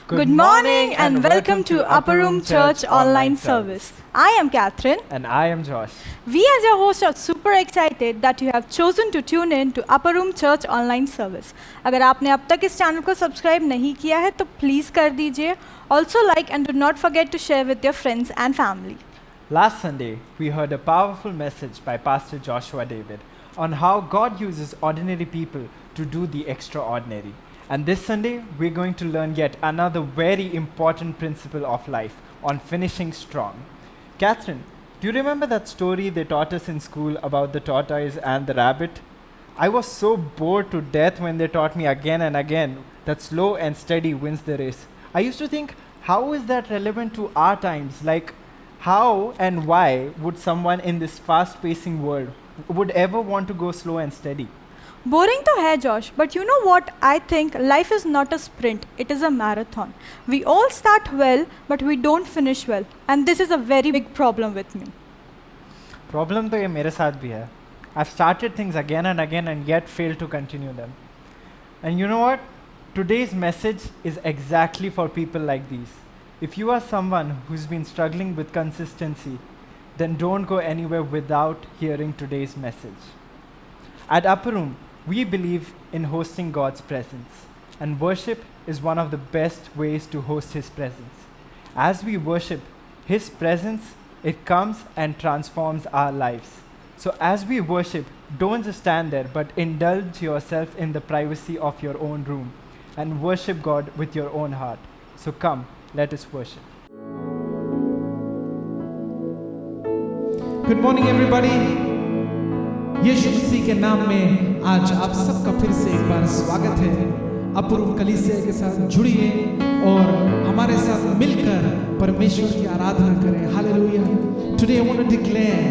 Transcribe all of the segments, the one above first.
Good morning and welcome to Upper Room Church online service. I am Catherine. And I am Josh. We as your host are super excited that you have chosen to tune in to Upper Room Church online service. अगर आपने अब तक इस channel को subscribe नहीं किया है तो प्लीज़ कर दीजिए. Also like and do not forget to share with your friends and family. Last Sunday, we heard a powerful message by Pastor Joshua David on how God uses ordinary people to do the extraordinary. And this Sunday, we're going to learn yet another very important principle of life on finishing strong. Catherine, do you remember that story they taught us in school about the tortoise and the rabbit? I was so bored to death when they taught me again and again that slow and steady wins the race. I used to think, how is that relevant to our times? Like, how and why would someone in this fast-pacing world would ever want to go slow and steady? Boring to hai, Josh, but you know what? I think life is not a sprint, it is a marathon. We all start well, but we don't finish well. And this is a very big problem with me. Problem to ye mere saath bhi hai. I've started things again and yet failed to continue them. And you know what? Today's message is exactly for people like these. If you are someone who's been struggling with consistency, then don't go anywhere without hearing today's message. At Upper Room, we believe in hosting God's presence, and worship is one of the best ways to host His presence. As we worship His presence, it comes and transforms our lives. So as we worship, don't just stand there, but indulge yourself in the privacy of your own room and worship God with your own heart. So come, let us worship. Good morning everybody. यीशु मसीह के नाम में आज आप सबका फिर से एक बार स्वागत है. अपर रूम कलीसिया के साथ जुड़िए और हमारे साथ मिलकर परमेश्वर की आराधना करें. Hallelujah. Today I want to declare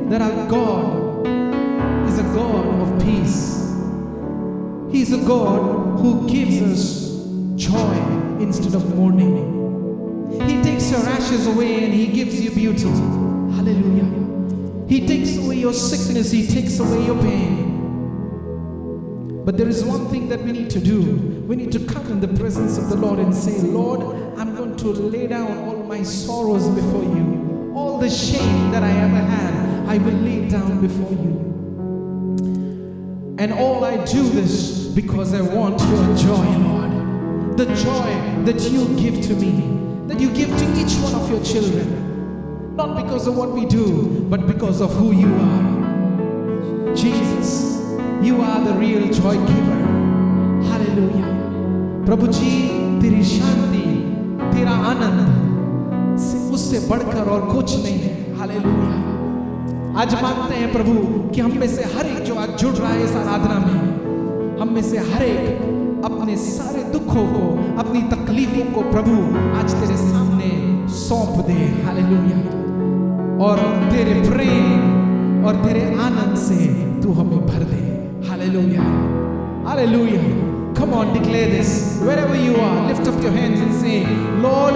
that our God is a God of peace. He is a God who gives us joy instead of mourning. He takes your ashes away and He gives you beauty. Hallelujah. He takes away your sickness, He takes away your pain. But there is one thing that we need to do. We need to come in the presence of the Lord and say, Lord, I'm going to lay down all my sorrows before you. All the shame that I ever had, I will lay down before you. And all I do this because I want your joy, Lord. The joy that you give to me, that you give to each one of your children. Not because of what we do, but because of who you are. Jesus, you are the real joy giver. Hallelujah. प्रभु जी, तेरी शांति, तेरा आनंद उससे बढ़कर और कुछ नहीं है. Hallelujah. आज मांगते हैं प्रभु कि हम में से हर एक जो आज जुड़ रहा है इस आराधना में, हम में से हर एक अपने सारे दुखों को, अपनी तकलीफों को प्रभु आज तेरे सामने सौंप दे. हालेलुया. और तेरे प्रेम और तेरे आनंद से तू हमें भर दे. Hallelujah. Hallelujah. Come on, declare this. Wherever you are, lift up your hands and say, Lord,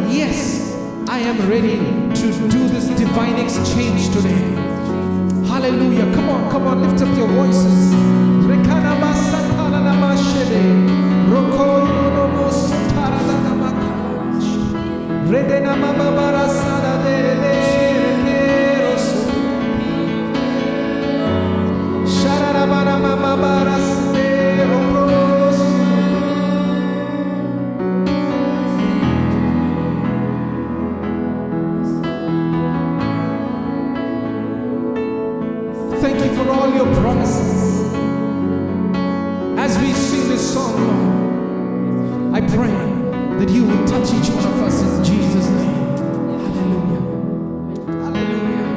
yes, I am ready to do this divine exchange today. Hallelujah. Come on, lift up your voices. Thank you for all your promises. As we sing this song, Lord, I pray that you will touch each one of us in Jesus' name. Hallelujah. Hallelujah.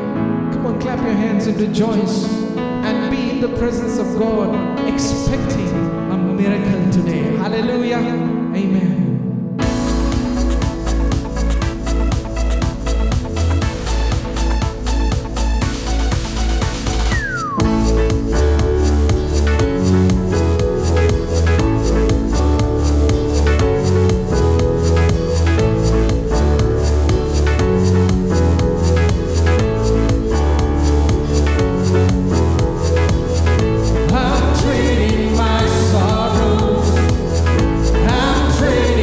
Come on, clap your hands and rejoice and be in the presence of God, expecting a miracle today. Hallelujah. Amen. I'm trading my sorrows. I'm trading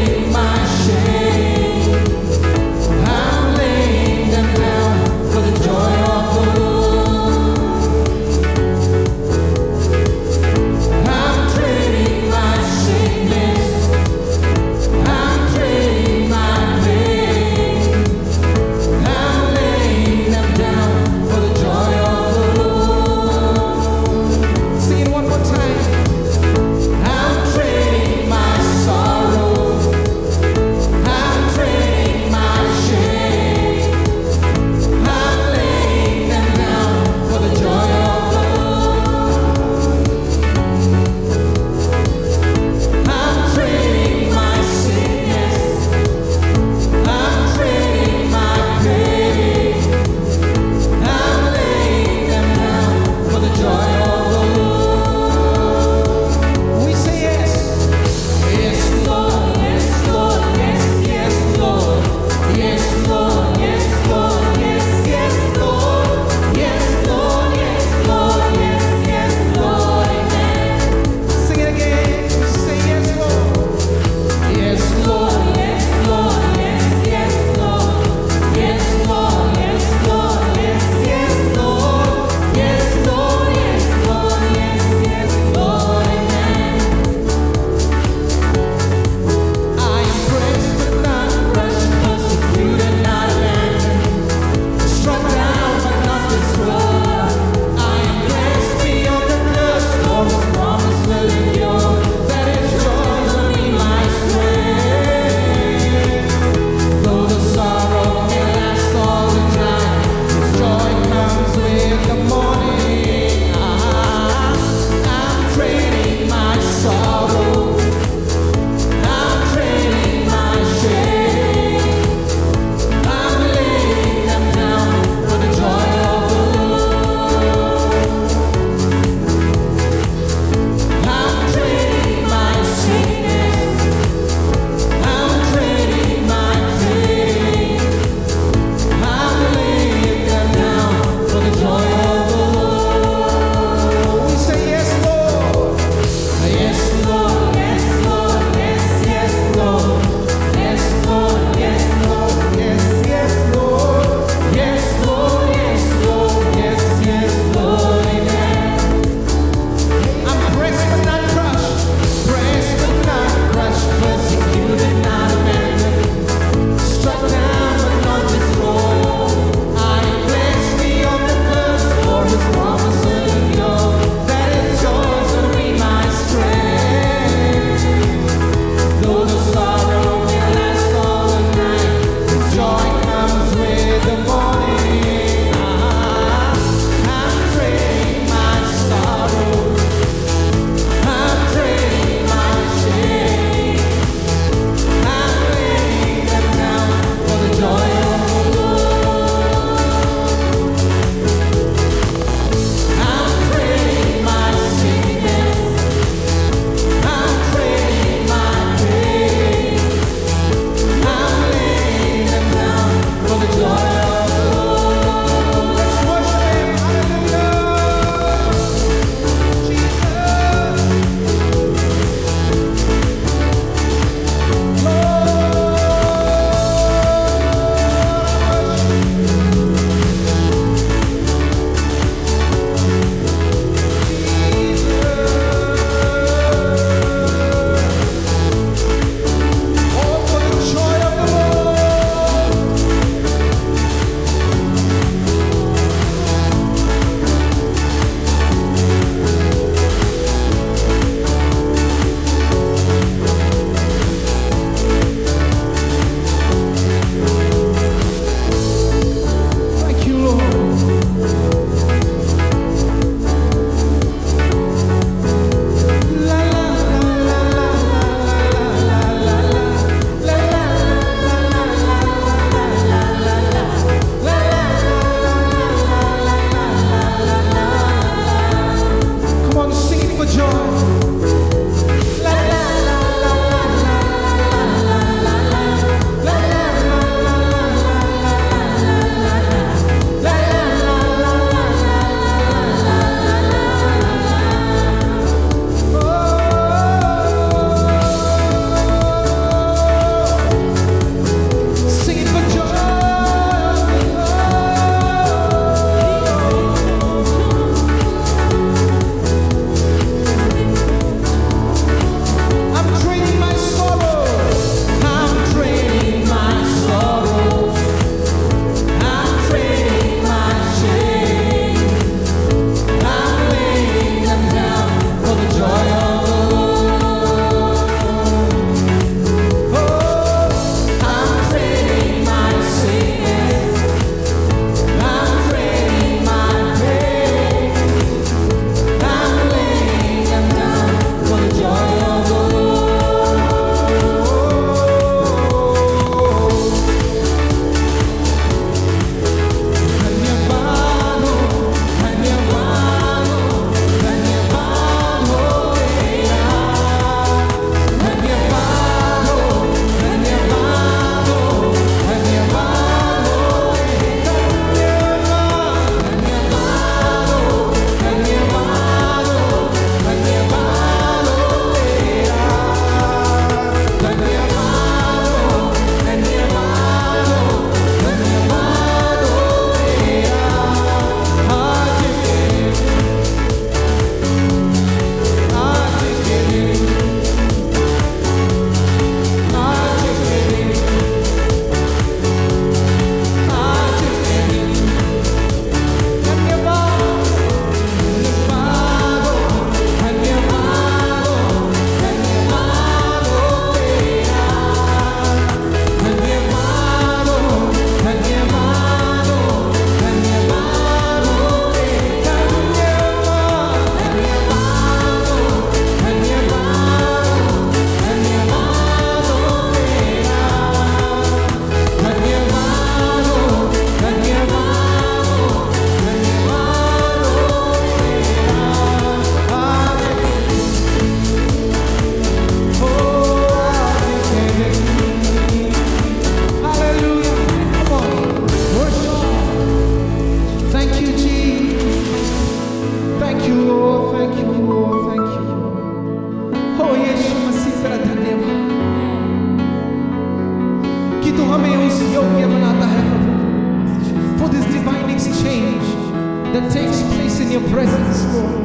in your presence, Lord.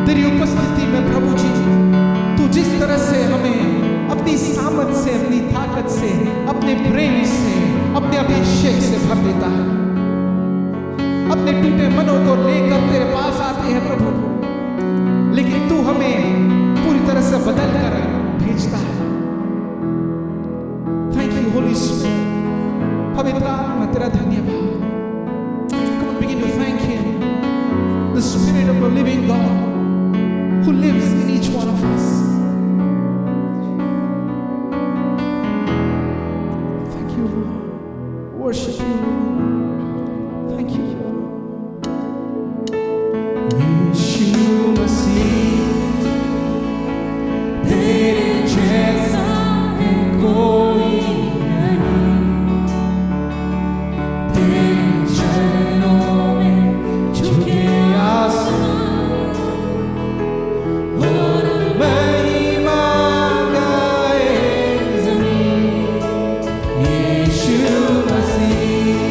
तेरी उपस्थिति में प्रभु जी तू जिस तरह से हमें अपनी सामर्थ से, अपनी ताकत से, अपने प्रेम से, अपने अभिषेक से भर देता है। अपने टूटे मनों को लेकर तेरे पास आते हैं प्रभु, लेकिन तू हमें पूरी तरह से बदल कर भेजता है। Thank you Holi spirit. पवित्र आत्मा तेरा धन्यवाद। Come on, begin to thank him, the spirit of the living God who lives in each one of us. Thank you, Lord. Worship you, Lord. Thank you, Lord. यीशु मसीह तेरे जैसा है कोई नहीं, तेरे चरणों में झुके आसमान और महिमा गाए ज़मीन। यीशु मसीह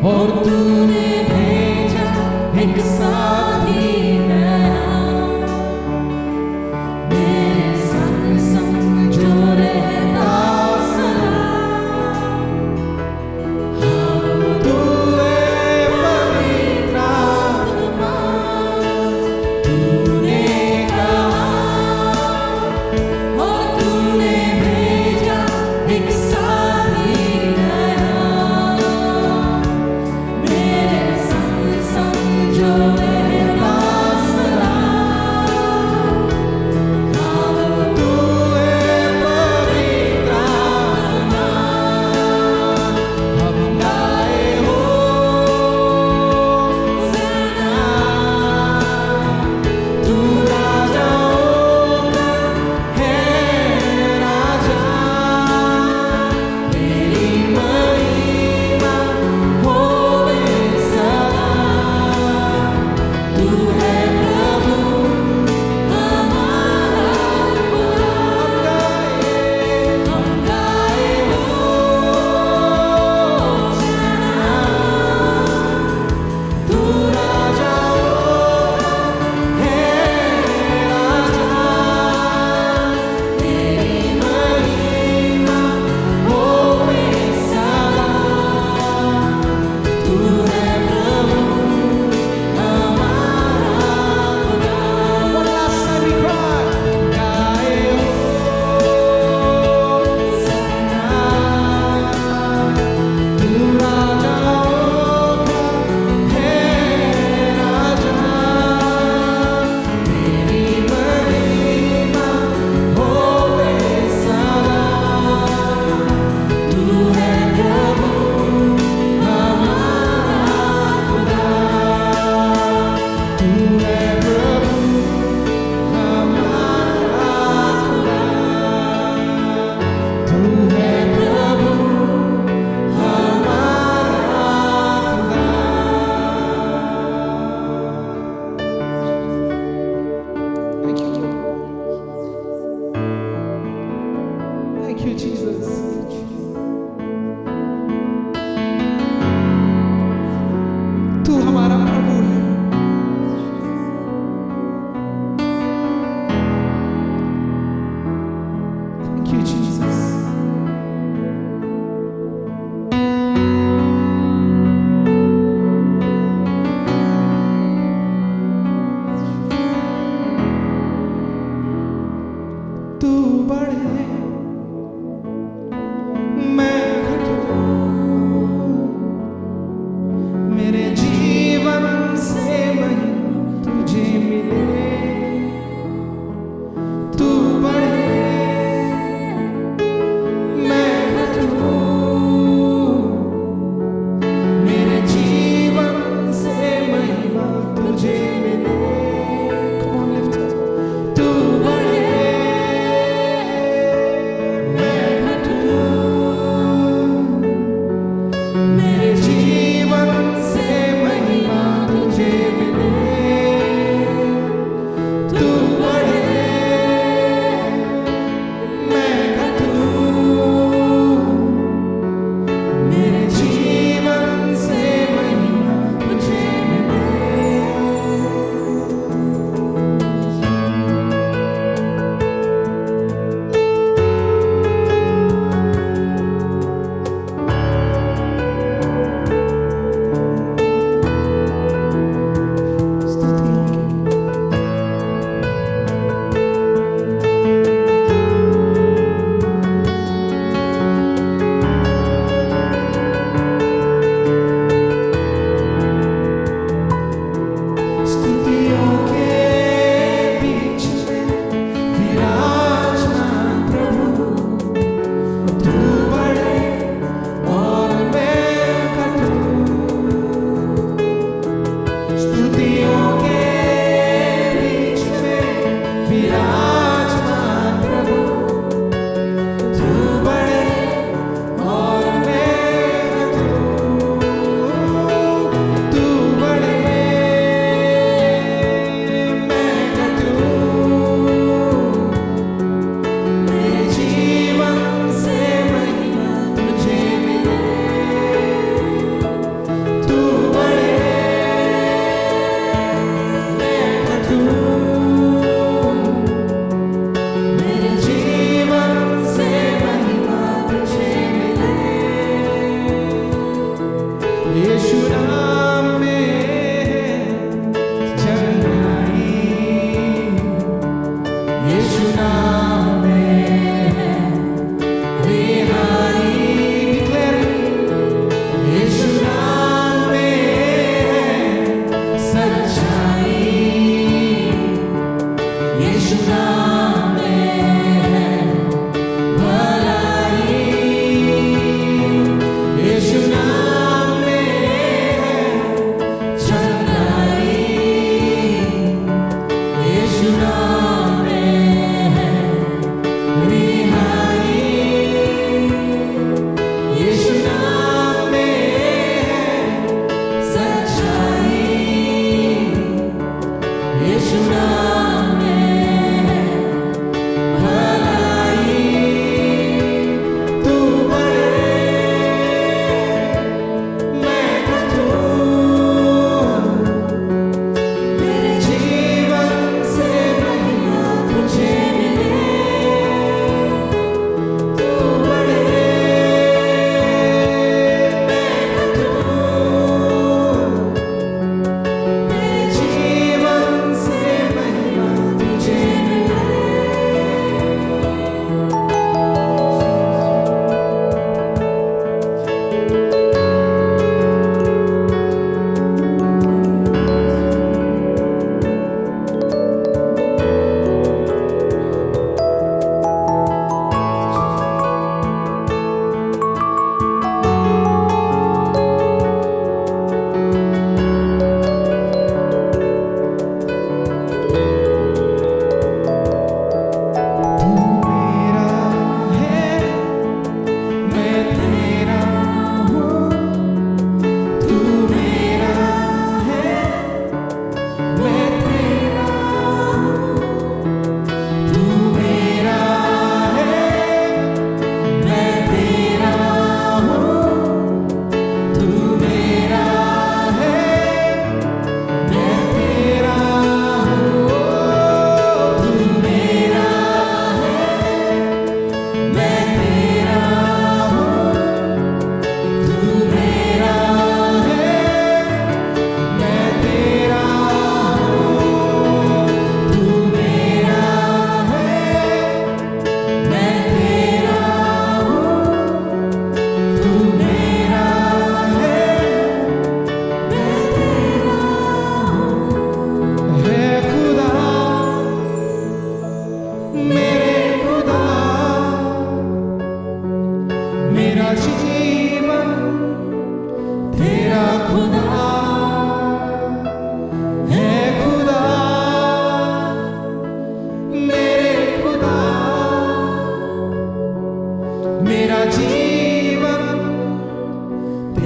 और तूने भेजा एक साथी नया, मेरे संग संग जो रहता सदा। हाँ, तू है पवित्र आत्मा, तूने कहा और तूने भेजा एक साथी नया, मेरे संग संग जो रहता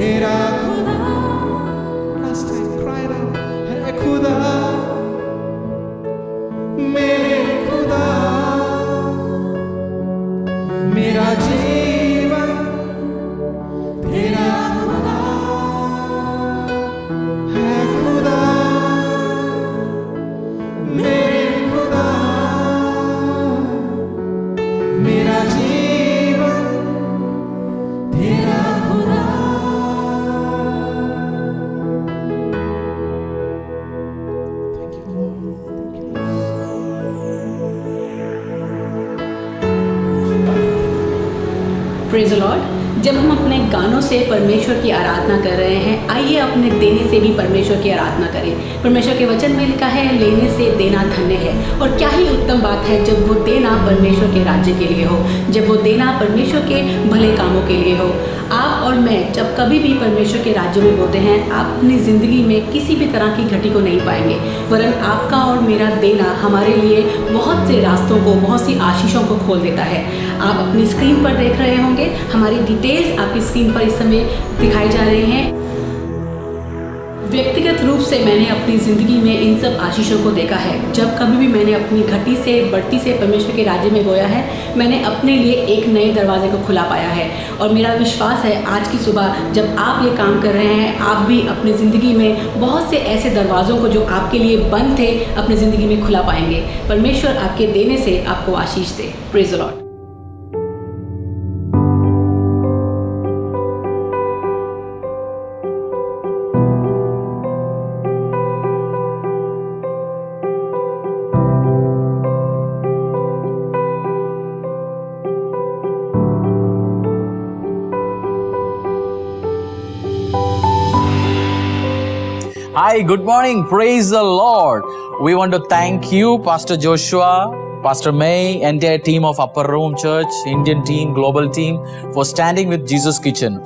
तेरा खुदा. Last time, cry it out. है खुदा, मेरे खुदा, मेरा जीवन तेरा खुदा है. खुदा, मेरे खुदा, मेरा जीवन तेरा खुदा. Thank you, Lord. Thank you, Lord. Praise the Lord. जब हम अपने गानों से परमेश्वर की आराधना कर रहे हैं, आइए अपने देने से भी परमेश्वर की आराधना करें. परमेश्वर के वचन में लिखा है, लेने से देना धन्य है. और क्या ही उत्तम बात है जब वो देना परमेश्वर के राज्य के लिए हो, जब वो देना परमेश्वर के भले कामों के लिए हो. आप और मैं जब कभी भी परमेश्वर के राज्य में बोते हैं, आप अपनी ज़िंदगी में किसी भी तरह की घटी को नहीं पाएंगे, वरन आपका और मेरा देना हमारे लिए बहुत से रास्तों को, बहुत सी आशीषों को खोल देता है. आप अपनी स्क्रीन पर देख रहे होंगे, हमारी डिटेल्स आपकी स्क्रीन पर इस समय दिखाई जा रही हैं. व्यक्तिगत रूप से मैंने अपनी ज़िंदगी में इन सब आशीषों को देखा है. जब कभी भी मैंने अपनी घटी से, बढ़ती से परमेश्वर के राज्य में बोया है, मैंने अपने लिए एक नए दरवाजे को खुला पाया है. और मेरा विश्वास है आज की सुबह जब आप ये काम कर रहे हैं, आप भी अपनी ज़िंदगी में बहुत से ऐसे दरवाज़ों को जो आपके लिए बंद थे, अपनी ज़िंदगी में खुला पाएंगे. परमेश्वर आपके देने से आपको आशीष दे. Praise the Lord. Hi, good morning. Praise the Lord. We want to thank you, Pastor Joshua, Pastor May, entire team of Upper Room Church, Indian team, global team, for standing with Jesus Kitchen.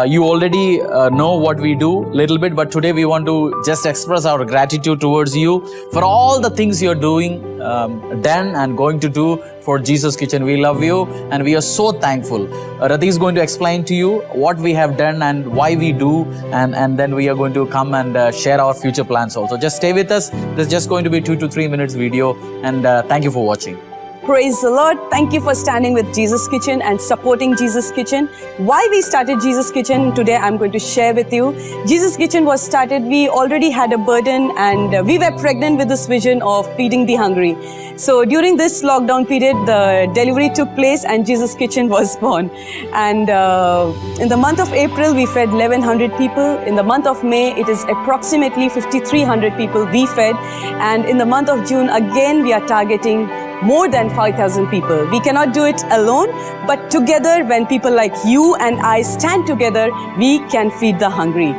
You already know what we do little bit, but today we want to just express our gratitude towards you for all the things you're doing, done and going to do for Jesus Kitchen. We love you and we are so thankful. Radhi is going to explain to you what we have done and why we do, and then we are going to come and share our future plans also. Just stay with us. This is just going to be 2 to 3 minutes video, and thank you for watching. Praise the Lord. Thank you for standing with Jesus Kitchen and supporting Jesus Kitchen. Why we started Jesus Kitchen today, I'm going to share with you. Jesus Kitchen was started, we already had a burden, and we were pregnant with this vision of feeding the hungry. So during this lockdown period, the delivery took place and Jesus Kitchen was born. And in the month of April, we fed 1,100 people. In the month of May, it is approximately 5,300 people we fed. And in the month of June, again, we are targeting more than 5,000 people. We cannot do it alone, but together, when people like you and I stand together, we can feed the hungry.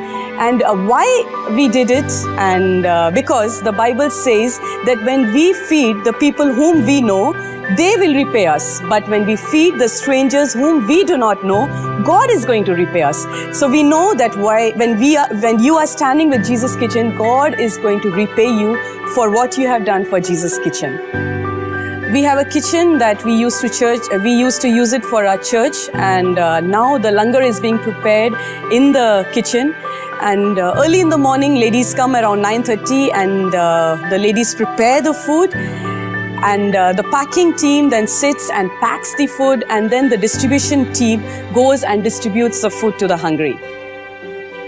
And why we did it? And because the Bible says that when we feed the people whom we know, they will repay us. But when we feed the strangers whom we do not know, God is going to repay us. So we know that when you are standing with Jesus Kitchen, God is going to repay you for what you have done for Jesus Kitchen. We have a kitchen that we used to use it for our church, and now the langar is being prepared in the kitchen. And early in the morning, ladies come around 9:30, and the ladies prepare the food. And the packing team then sits and packs the food, and then the distribution team goes and distributes the food to the hungry.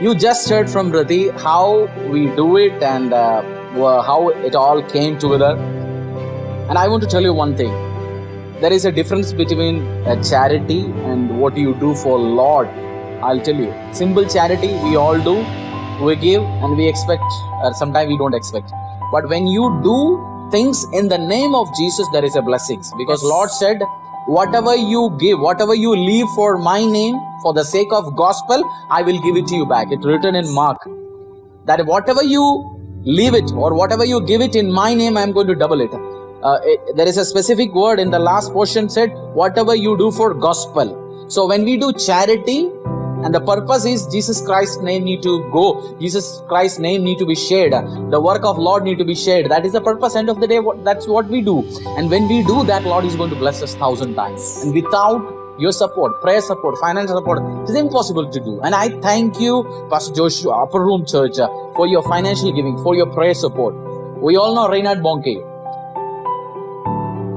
You just heard from Radhi how we do it and how it all came together. And I want to tell you one thing. There is a difference between a charity and what you do for Lord. I'll tell you. Simple charity we all do. We give and we expect. Sometimes we don't expect. But when you do things in the name of Jesus, there is a blessings. Because Lord said, whatever you give, whatever you leave for my name, for the sake of gospel, I will give it to you back. It's written in Mark. That whatever you leave it or whatever you give it in my name, I am going to double it. There is a specific word in the last portion said, whatever you do for gospel. So when we do charity, and the purpose is Jesus Christ's name need to go. Jesus Christ's name need to be shared. The work of Lord need to be shared. That is the purpose. End of the day, that's what we do. And when we do that, Lord is going to bless us 1,000 times. And without your support, prayer support, financial support, it is impossible to do. And I thank you, Pastor Joshua, Upper Room Church, for your financial giving, for your prayer support. We all know Reinhard Bonnke.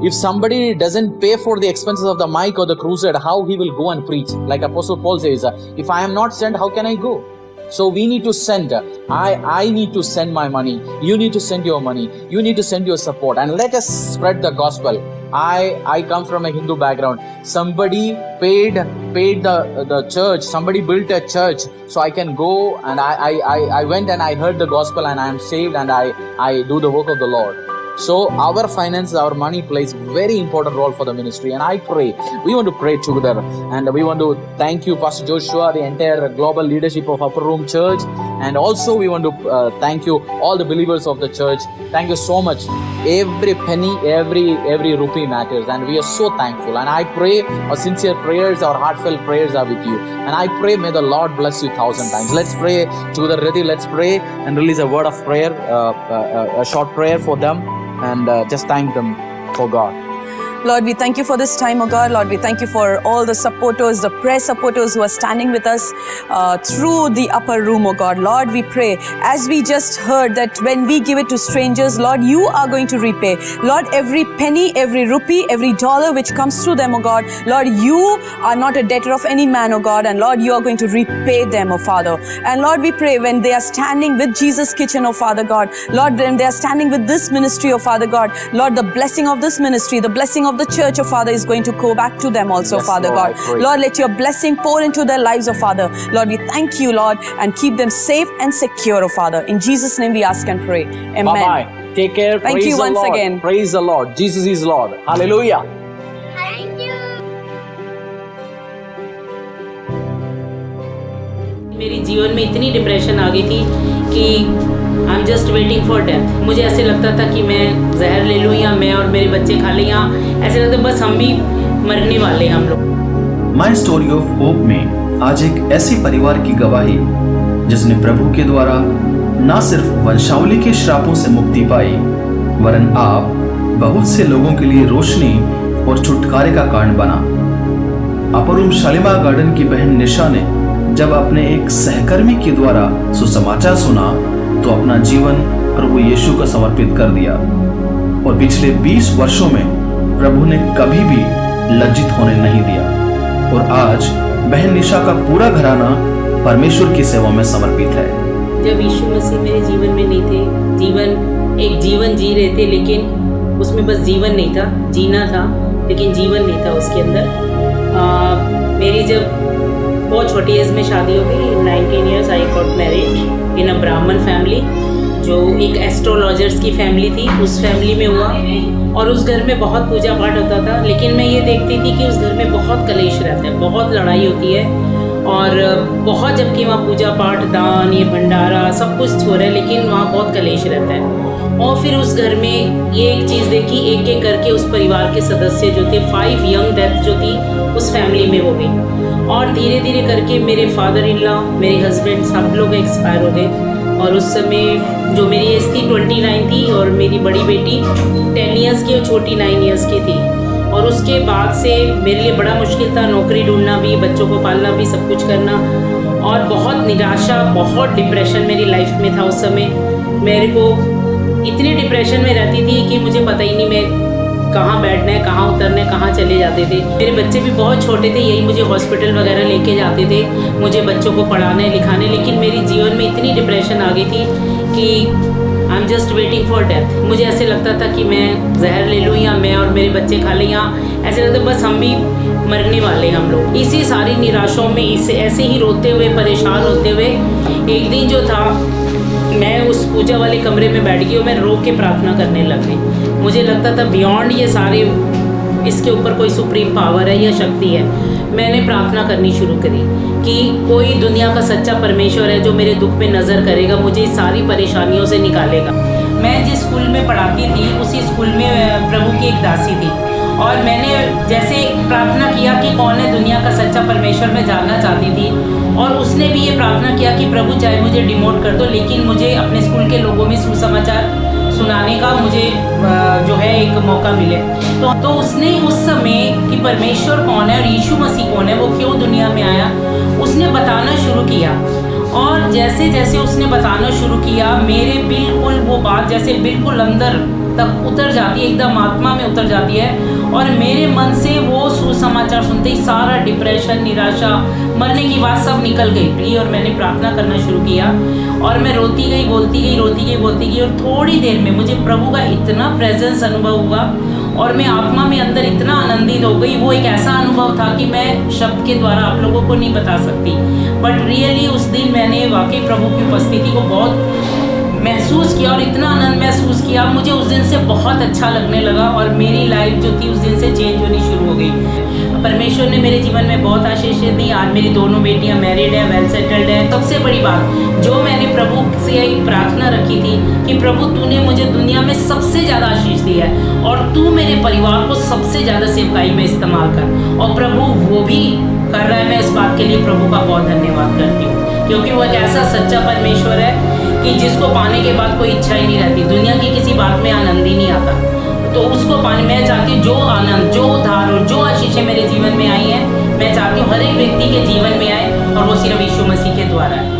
If somebody doesn't pay for the expenses of the mic or the crusade, how he will go and preach? Like Apostle Paul says, if I am not sent, how can I go? So we need to send. I need to send my money. You need to send your money. You need to send your support. And let us spread the gospel. I come from a Hindu background. Somebody paid the church. Somebody built a church. So I can go, and I went and I heard the gospel, and I am saved, and I do the work of the Lord. So our finances, our money plays very important role for the ministry. And I pray, we want to pray together, and we want to thank you, Pastor Joshua, the entire global leadership of Upper Room Church, and also we want to thank you, all the believers of the church. Thank you so much. Every penny, every rupee matters, and we are so thankful. And I pray our sincere prayers, our heartfelt prayers are with you. And I pray, may the Lord bless you 1,000 times. Let's pray together. Ready? Let's pray and release a word of prayer, a short prayer for them. And just thank them for God. Lord, we thank you for this time, oh God. Lord, we thank you for all the supporters, the prayer supporters who are standing with us through the upper room, oh God. Lord, we pray, as we just heard that when we give it to strangers, Lord, you are going to repay. Lord, every penny, every rupee, every dollar which comes through them, oh God, Lord, you are not a debtor of any man, oh God, and Lord, you are going to repay them, oh Father. And Lord, we pray when they are standing with Jesus Kitchen, oh Father God, Lord, when they are standing with this ministry, oh Father God, Lord, the blessing of this ministry, the blessing of the church, oh Father, is going to go back to them also, yes, Father Lord, God. Lord, let your blessing pour into their lives, oh Father. Lord, we thank you, Lord, and keep them safe and secure, oh Father. In Jesus' name we ask and pray. Amen. Bye-bye. Take care. Thank Praise you the once Lord. again. Praise the Lord. Jesus is Lord. Hallelujah. मेरे जीवन में इतनी depression आ गई थी कि I am just waiting for death. मुझे ऐसे लगता था कि मैं जहर ले लूँ या मैं और मेरे बच्चे खा लें, या ऐसे लगता बस हम भी मरने वाले हैं हम लोग। माई स्टोरी ऑफ होप में आज एक ऐसी परिवार की गवाही जिसने प्रभु के द्वारा न सिर्फ वंशावली के श्रापों से मुक्ति पाई, वरन आप बहुत से लोगों के लिए रोशनी और छुटकारे का कारण बना। अपर रूम शालीमार गार्डन की बहन निशा ने जब अपने एक सहकर्मी के द्वारा सुसमाचार सुना तो अपना जीवन प्रभु यीशु को समर्पित कर दिया, और पिछले 20 वर्षों में प्रभु ने कभी भी लज्जित होने नहीं दिया, और आज बहन निशा का पूरा घराना परमेश्वर की सेवा में समर्पित है। जब यीशु मसीह मेरे जीवन में नहीं थे, एक जीवन जी रहे थे, लेकिन उसमें बस जीवन नहीं था, जीना था लेकिन जीवन नहीं था उसके अंदर। मेरी जब बहुत छोटी एज में शादी हो गई, 19 years I got married in a Brahmin family, जो एक एस्ट्रोलॉजर्स की फैमिली थी, उस फैमिली में हुआ। और उस घर में बहुत पूजा पाठ होता था, लेकिन मैं ये देखती थी कि उस घर में बहुत कलेश रहता है, बहुत लड़ाई होती है, और बहुत, जबकि वहाँ पूजा पाठ, दान, ये भंडारा सब कुछ हो रहा है, लेकिन वहाँ बहुत कलेश रहता है। और फिर उस घर में ये एक चीज़ देखी, एक एक करके उस परिवार के सदस्य जो थे, 5 यंग डेथ जो थी उस फैमिली में हो गई, और धीरे धीरे करके मेरे फादर इन लॉ, मेरे हस्बैंड, सब लोग एक्सपायर हो गए। और उस समय जो मेरी एज थी 29 थी, और मेरी बड़ी बेटी 10 ईयर्स की और छोटी 9 ईयर्स की थी। और उसके बाद से मेरे लिए बड़ा मुश्किल था, नौकरी ढूंढना भी, बच्चों को पालना भी, सब कुछ करना, और बहुत निराशा, बहुत डिप्रेशन मेरी लाइफ में था उस समय। मेरे को इतनी डिप्रेशन में रहती थी कि मुझे पता ही नहीं मैं कहाँ बैठना है, कहाँ उतरना है, कहाँ चले जाते थे। मेरे बच्चे भी बहुत छोटे थे, यही मुझे हॉस्पिटल वगैरह लेके जाते थे, मुझे बच्चों को पढ़ाने लिखाने, लेकिन मेरी जीवन में इतनी डिप्रेशन आ गई थी कि I am just waiting for death. मुझे ऐसे लगता था कि मैं जहर ले लूँ या मैं और मेरे बच्चे खा लें, या ऐसे लगता बस हम भी मरने वाले हम लोग। इसी सारी निराशाओं में ऐसे ही रोते हुए, परेशान होते हुए, एक दिन जो था, मैं उस पूजा वाले कमरे में बैठ गई और मैं रो के प्रार्थना करने लग गई। मुझे लगता था बियॉन्ड ये सारे, इसके ऊपर कोई सुप्रीम पावर है या शक्ति है। मैंने प्रार्थना करनी शुरू करी कि कोई दुनिया का सच्चा परमेश्वर है जो मेरे दुख पे नज़र करेगा, मुझे इस सारी परेशानियों से निकालेगा। मैं जिस स्कूल में पढ़ाती थी उसी स्कूल में प्रभु की एक दासी थी, और मैंने जैसे प्रार्थना किया कि कौन है दुनिया का सच्चा परमेश्वर, मैं जानना चाहती थी। और उसने भी ये प्रार्थना किया कि प्रभु चाहे मुझे डिमोट कर दो, लेकिन मुझे अपने स्कूल के लोगों में सुसमाचार सुनाने का मुझे जो है एक मौका मिले। तो उसने उस समय कि परमेश्वर कौन है और यीशु मसीह कौन है, वो क्यों दुनिया में आया, उसने बताना शुरू किया। और जैसे जैसे उसने बताना शुरू किया, मेरे बिल्कुल वो बात जैसे बिल्कुल अंदर तक उतर जाती है, एकदम आत्मा में उतर जाती है, और मेरे मन से वो सुसमाचार सुनते ही सारा डिप्रेशन, निराशा, मरने की बात सब निकल गई। और मैंने प्रार्थना करना शुरू किया और मैं रोती गई, बोलती गई, रोती गई, बोलती गई, और थोड़ी देर में मुझे प्रभु का इतना प्रेजेंस अनुभव हुआ और मैं आत्मा में अंदर इतना आनंदित हो गई। वो एक ऐसा अनुभव था कि मैं शब्द के द्वारा आप लोगों को नहीं बता सकती, बट रियली उस दिन मैंने वाकई प्रभु की उपस्थिति को बहुत महसूस किया और इतना आनंद महसूस किया। मुझे उस दिन से बहुत अच्छा लगने लगा और मेरी लाइफ जो थी उस दिन से चेंज होनी शुरू हो गई। परमेश्वर ने मेरे जीवन में बहुत आशीष दी। आज मेरी दोनों बेटियां मैरिड हैं, वेल सेटल्ड हैं। सबसे बड़ी बात जो मैंने प्रभु से एक प्रार्थना रखी थी कि प्रभु तूने मुझे दुनिया में सबसे ज़्यादा आशीष दी है और तू मेरे परिवार को सबसे ज़्यादा सेवकाई में इस्तेमाल कर, और प्रभु वो भी कर रहा है। मैं इस बात के लिए प्रभु का बहुत धन्यवाद करती हूँ, क्योंकि वो एक ऐसा सच्चा परमेश्वर है कि जिसको पाने के बाद कोई इच्छा ही नहीं रहती। दुनिया की किसी बात में आनंद ही नहीं आता, तो उसको पाने मैं चाहती हूँ जो आनंद, जो उद्धार और जो आशीषें मेरे जीवन में आई हैं, मैं चाहती हूँ हर एक व्यक्ति के जीवन में आए, और वो सिर्फ यीशु मसीह के द्वारा है।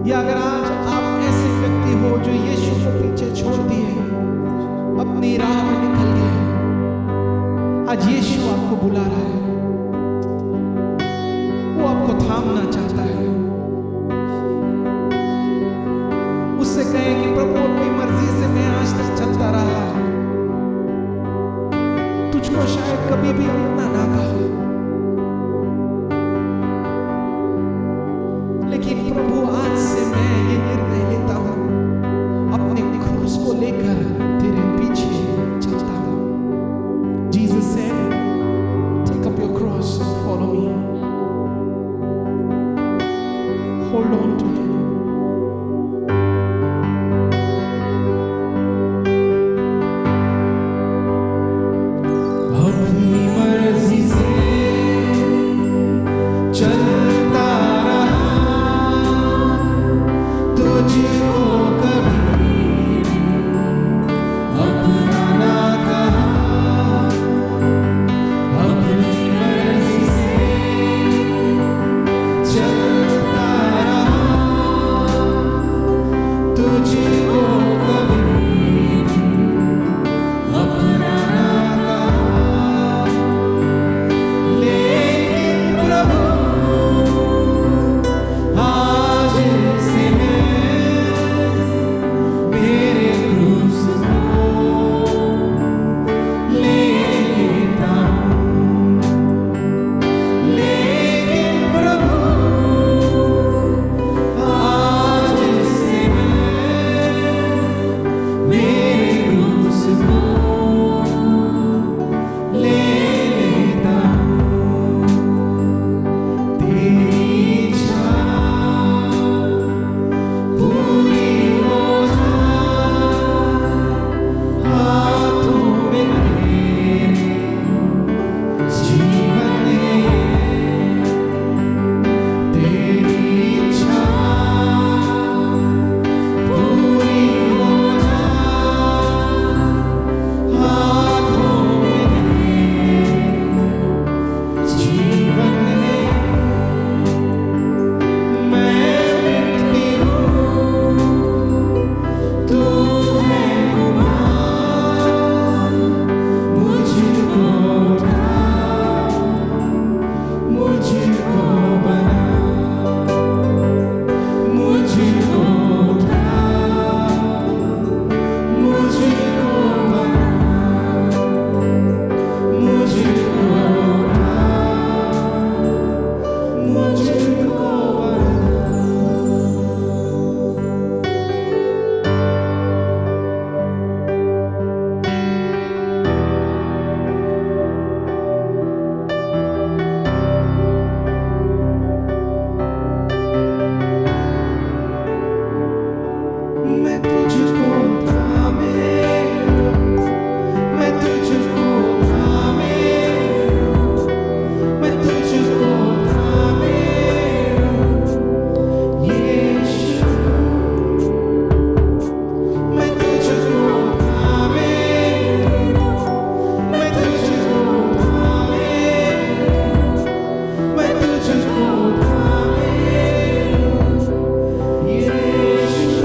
या अगर आज आप ऐसे व्यक्ति हो जो यीशु को पीछे छोड़ दिए, अपनी राह में निकल गए, आज यीशु आपको बुला रहा है, वो आपको थामना चाहता है। उससे कहें कि प्रभु अपनी मर्जी से मैं आज तक चलता रहा, तुझको शायद कभी भी इतना ना कहा, लेकिन प्रभु आज से मैं ये निर्णय लेता हूं, अपने क्रूस को लेकर तेरे पीछे चलता हूं। Jesus said, take up your cross and follow me. Hold on to him. अपनी मर्जी से चलता रहा, तुझको कभी तुझको थामे रहूं, मैं तुझको थामे रहूं, मैं तुझको थामे रहूं, यीशु, मैं तुझको थामे रहूं, मैं तुझको थामे रहूं, मैं तुझको थामे रहूं, Yeshu.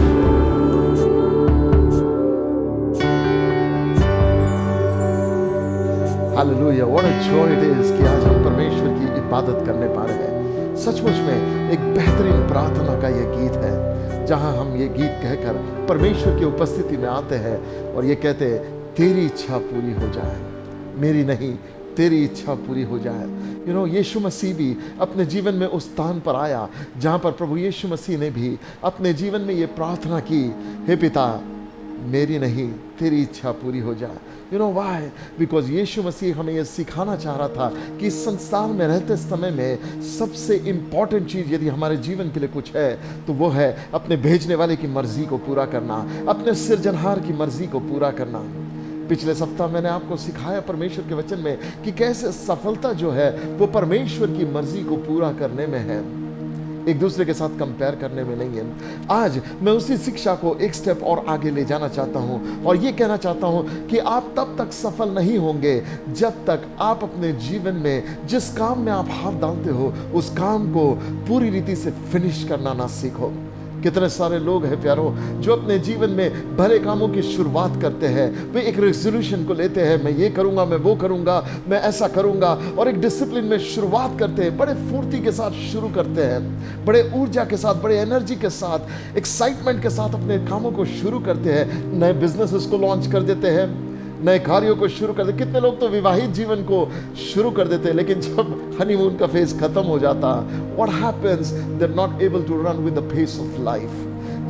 Hallelujah, what a joy it is कि आज हम परमेश्वर की इबादत करने पा रहे हैं। सचमुच में एक बेहतरीन प्रार्थना का ये गीत है, जहां हम ये गीत कहकर परमेश्वर की उपस्थिति में आते हैं और ये कहते हैं, तेरी इच्छा पूरी हो जाए, मेरी नहीं, तेरी इच्छा पूरी हो जाए। यू नो, यीशु मसीह भी अपने जीवन में उस स्थान पर आया जहां पर प्रभु यीशु मसीह ने भी अपने जीवन में ये प्रार्थना की, हे पिता, मेरी नहीं, तेरी इच्छा पूरी हो जाए। You know why? बिकॉज यीशु मसीह हमें यह सिखाना चाह रहा था कि इस संसार में रहते समय में सबसे इंपॉर्टेंट चीज़ यदि हमारे जीवन के लिए कुछ है तो वो है अपने भेजने वाले की मर्जी को पूरा करना, अपने सिरजनहार की मर्जी को पूरा करना। पिछले सप्ताह मैंने आपको सिखाया परमेश्वर के वचन में कि कैसे सफलता जो है वो परमेश्वर की मर्जी को पूरा करने में है, एक दूसरे के साथ कंपेयर करने में नहीं है। आज मैं उसी शिक्षा को एक स्टेप और आगे ले जाना चाहता हूं और ये कहना चाहता हूं कि आप तब तक सफल नहीं होंगे जब तक आप अपने जीवन में जिस काम में आप हाथ डालते हो उस काम को पूरी रीति से फिनिश करना ना सीखो। कितने सारे लोग हैं प्यारो जो अपने जीवन में भले कामों की शुरुआत करते हैं, वे एक रेजोल्यूशन को लेते हैं, मैं ये करूंगा, मैं वो करूंगा, मैं ऐसा करूंगा, और एक डिसिप्लिन में शुरुआत करते हैं, बड़े फुर्ती के साथ शुरू करते हैं, बड़े ऊर्जा के साथ, बड़े एनर्जी के साथ, एक्साइटमेंट के साथ अपने कामों को शुरू करते हैं, नए बिजनेसेस को लॉन्च कर देते हैं, नए कार्यों को शुरू कर देते। कितने लोग तो विवाहित जीवन को शुरू कर देते हैं, लेकिन जब हनीमून का फेज खत्म हो जाता, what happens, they are not able to run with the pace of life.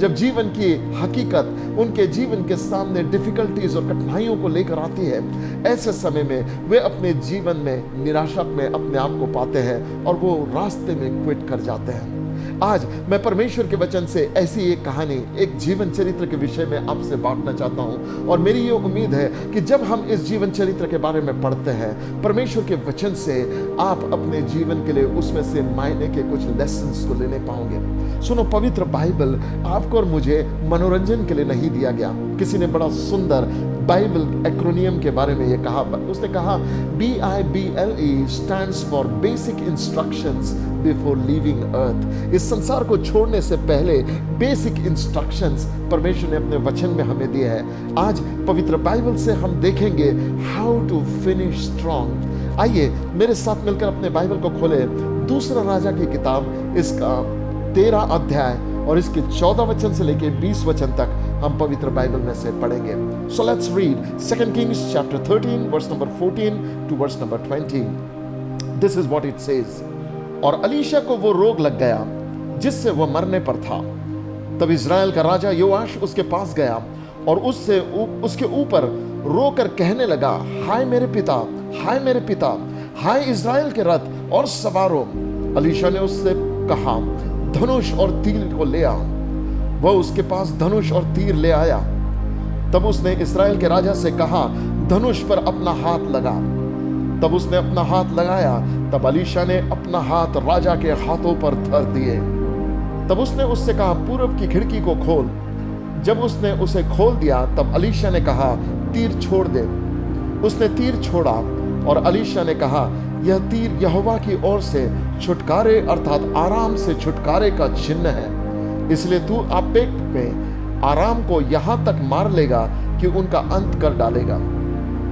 जब जीवन की हकीकत उनके जीवन के सामने डिफिकल्टीज और कठिनाइयों को लेकर आती है, ऐसे समय में वे अपने जीवन में निराशा में अपने आप को पाते हैं और वो रास्ते में क्विट कर जाते हैं। आज मैं परमेश्वर के वचन से ऐसी एक कहानी, एक जीवन चरित्र के विषय में आपसे बांटना चाहता हूं और मेरी ये उम्मीद है कि जब हम इस जीवन चरित्र के बारे में पढ़ते हैं परमेश्वर के वचन से, आप अपने जीवन के लिए उसमें से मायने के कुछ लेसन्स को लेने पाओगे। सुनो, पवित्र बाइबल आपको और मुझे मनोरंजन के लिए नहीं दिया गया। किसी ने बड़ा सुंदर बाइबल एक्रोनियम के बारे में ये कहा, उसने कहा BIBLE stands for basic instructions before leaving earth. इस संसार को छोड़ने से पहले बेसिक इंस्ट्रक्शंस परमेश्वर ने अपने वचन में हमें दिए हैं। आज पवित्र बाइबल से हम देखेंगे हाउ टू फिनिश स्ट्रॉन्ग। आइए मेरे साथ मिलकर अपने बाइबल को खोले, दूसरा राजा की किताब, इसका 13 अध्याय और इसके 14 वचन से लेकर 20 वचन तक हम पवित्र बाइबल में से पढ़ेंगे। So let's read 2 Kings chapter 13 verse number 14 to verse number 20. This is what it says. और अलीशा को वो रोग लग गया जिससे वह मरने पर था। तब इज़राइल का राजा योआश उसके पास गया और उसके ऊपर रोकर कहने लगा, हाय मेरे पिता, हाय मेरे पिता, हाय इज़राइल के रथ और सवारों। अलीशा ने उससे कहा, धनुष और तीर को ले आ। वह उसके पास धनुष और तीर ले आया। तब उसने इस्राएल के राजा से कहा, धनुष पर अपना हाथ लगा। तब उसने अपना हाथ लगाया। तब अलीशा ने अपना हाथ राजा के हाथों पर धर दिए। तब उसने उससे कहा, पूरब की खिड़की को खोल। जब उसने उसे खोल दिया तब अलीशा ने कहा, तीर छोड़ दे। उसने तीर छोड़ा और अलीशा ने कहा, यह तीर यहोवा की ओर से छुटकारे अर्थात आराम से छुटकारे का चिन्ह है, इसलिए तू आपेट में आराम को यहां तक मार लेगा कि उनका अंत कर डालेगा।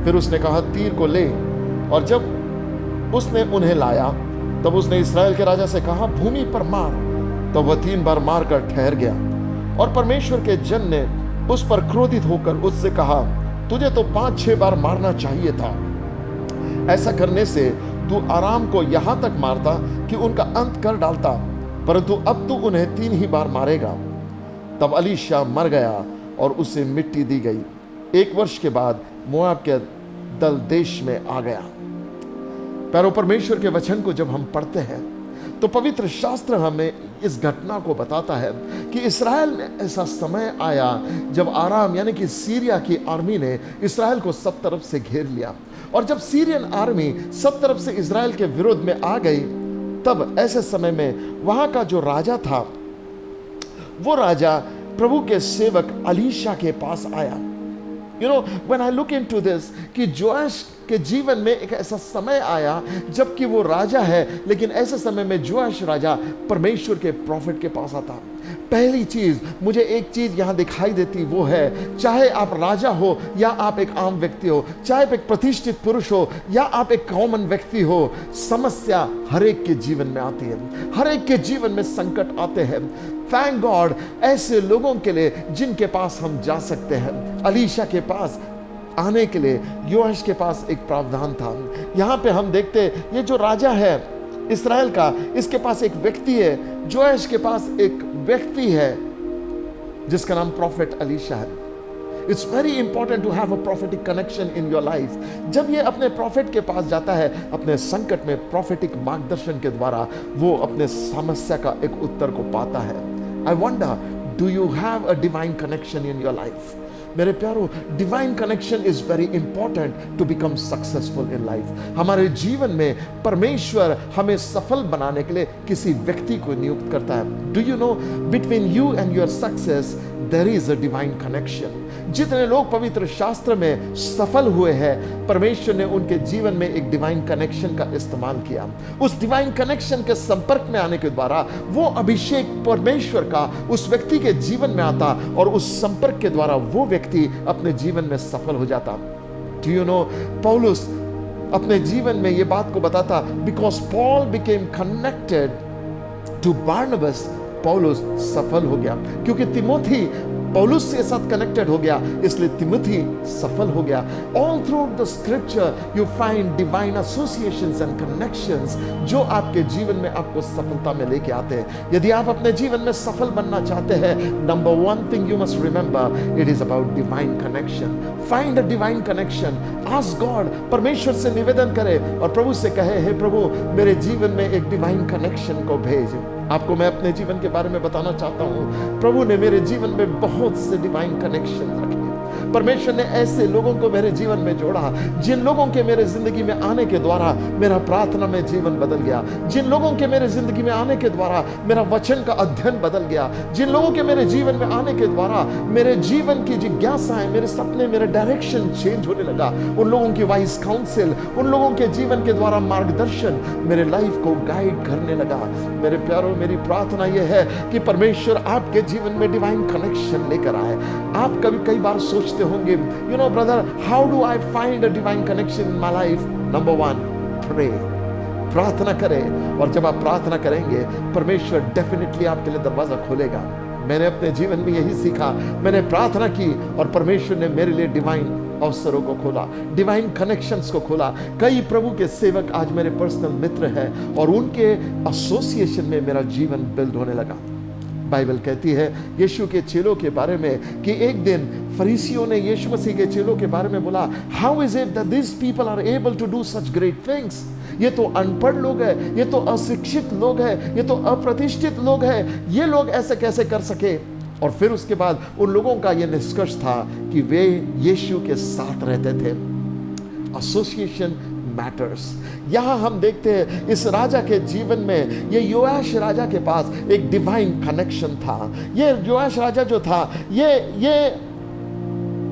फिर उसने कहा, तीर को ले। और जब उसने उन्हें लाया तब उसने इस्राएल के राजा से कहा, भूमि पर मार। तब वह 3 बार मारकर ठहर गया। और परमेश्वर के जन ने उस पर क्रोधित होकर उससे कहा, तुझे तो 5-6 बार मारना चाहिए था। ऐसा करने से तू आराम को यहां तक मारता कि उनका अंत कर डालता, परंतु अब तू उन्हें 3 ही बार मारेगा। तब अलीशा मर गया और उसे मिट्टी दी गई। 1 वर्ष के बाद मोआब के दल देश में आ गया। प्यारो, परमेश्वर के वचन को जब हम पढ़ते हैं तो पवित्र शास्त्र हमें इस घटना को बताता है कि इस्राएल में ऐसा समय आया जब आराम यानी कि सीरिया की आर्मी ने इस्राएल को सब तरफ से घेर लिया। और जब सीरियन आर्मी सब तरफ से इस्राएल के विरोध में आ गई, तब ऐसे समय में वहां का जो राजा था, वो राजा प्रभु के सेवक अलीशा के पास आया। You know, when I look into this, कि जोआश के जीवन में एक ऐसा समय आया जबकि वो राजा है, लेकिन ऐसे समय में जोआश राजा परमेश्वर के प्रॉफिट के पास आता। पहली चीज मुझे एक चीज यहां दिखाई देती, वो है चाहे आप राजा हो या आप एक आम व्यक्ति हो, चाहे आप एक प्रतिष्ठित पुरुष हो या आप एक कॉमन व्यक्ति हो, समस्या हर एक के जीवन में आती है, हर एक के जीवन में संकट आते हैं। थैंक गॉड ऐसे लोगों के लिए जिनके पास हम जा सकते हैं। अलीशा के पास आने के लिए योआश के पास एक प्रावधान था। यहाँ पे हम देखते ये जो राजा है इस्राएल का, इसके पास एक व्यक्ति है, जोआश के पास एक व्यक्ति है जिसका नाम प्रॉफिट अलीशा है। It's very important to have a prophetic connection in your life. जब ये अपने प्रॉफिट के पास जाता है, अपने संकट में प्रॉफिटिक मार्गदर्शन के द्वारा वो अपने समस्या का एक उत्तर को पाता है। I wonder, do you have a divine connection in your life? मेरे प्यारो, divine connection is very important to become successful in life. हमारे जीवन में परमेश्वर हमें सफल बनाने के लिए किसी व्यक्ति को नियुक्त करता है। Do you know, between you and your success there is a divine connection. जितने लोग पवित्र शास्त्र में सफल हुए हैं, परमेश्वर ने उनके जीवन में एक डिवाइन कनेक्शन का इस्तेमाल किया। उस डिवाइन कनेक्शन के संपर्क में आने के द्वारा वो अभिषेक परमेश्वर का उस व्यक्ति के जीवन में आता और उस संपर्क के द्वारा वो व्यक्ति अपने जीवन में सफल हो जाता। डू यू नो, पौलुस अपने जीवन में ये बात को बताता, because Paul became connected to Barnabas, पौलुस सफल हो गया। क्योंकि तिमोथी पौलुस के साथ कनेक्टेड हो गया, इसलिए तिमोथी सफल हो गया। All through the scripture you find divine associations and connections जो आपके जीवन में आपको सफलता में लेके आते हैं। यदि आप अपने जीवन में सफल बनना चाहते हैं, number one thing you must remember, it is about divine connection. Find a divine connection. Ask God, परमेश्वर से निवेदन करें और प्रभु से कहे, हे प्रभु मेरे जीवन में एक डिवाइन कनेक्शन को भेज। आपको मैं अपने जीवन के बारे में बताना चाहता हूं, प्रभु ने मेरे जीवन में बहुत से डिवाइन कनेक्शन रखे। परमेश्वर ने ऐसे लोगों को मेरे जीवन में जोड़ा, जिन लोगों के मेरे जिंदगी में आने के द्वारा मेरा प्रार्थना में जीवन बदल गया, जिन लोगों के मेरे जिंदगी में आने के द्वारा मेरा वचन का अध्ययन बदल गया, जिन लोगों के मेरे जीवन में आने के द्वारा मेरे जीवन की जिज्ञासाएं, मेरे सपने, मेरे डायरेक्शन चेंज होने लगा। उन लोगों की वाइस काउंसिल, उन लोगों के जीवन के द्वारा मार्गदर्शन मेरे लाइफ को गाइड करने लगा। मेरे प्यारों, मेरी प्रार्थना यह है कि परमेश्वर आपके जीवन में डिवाइन कनेक्शन लेकर आए। आप कई बार सोचते होंगे, you know brother, how do I find a divine connection in my life? Number one, pray, प्रार्थना करें। और जब आप प्रार्थना करेंगे, परमेश्वर डेफिनेटली आपके लिए दरवाजा खोलेगा। मैंने अपने जीवन में यही सीखा। मैंने प्रार्थना की और परमेश्वर ने मेरे लिए डिवाइन अवसरों को खोला, डिवाइन कनेक्शंस को खोला। कई प्रभु के सेवक आज मेरे पर्सनल मित्र हैं और उनके एसोसिएशन में मेरा जीवन बिल्ड होने लगा। बाइबल कहती है यीशु के चेलों के बारे में कि एक दिन फरीसियों ने यीशु मसीह के चेलों के बारे में बोला, how is it that this people are able to do such great things? ये तो अनपढ़ लोग हैं, ये तो अशिक्षित लोग हैं, ये तो अप्रतिष्ठित लोग हैं, ये लोग ऐसे कैसे कर सके? और फिर उसके बाद उन लोगों का यह निष्कर्ष था कि वे यीशु के साथ रहते थे। Association matters. यहां हम देखते हैं इस राजा के जीवन में, ये योआश राजा के पास एक डिवाइन कनेक्शन था। ये योआश राजा जो था, ये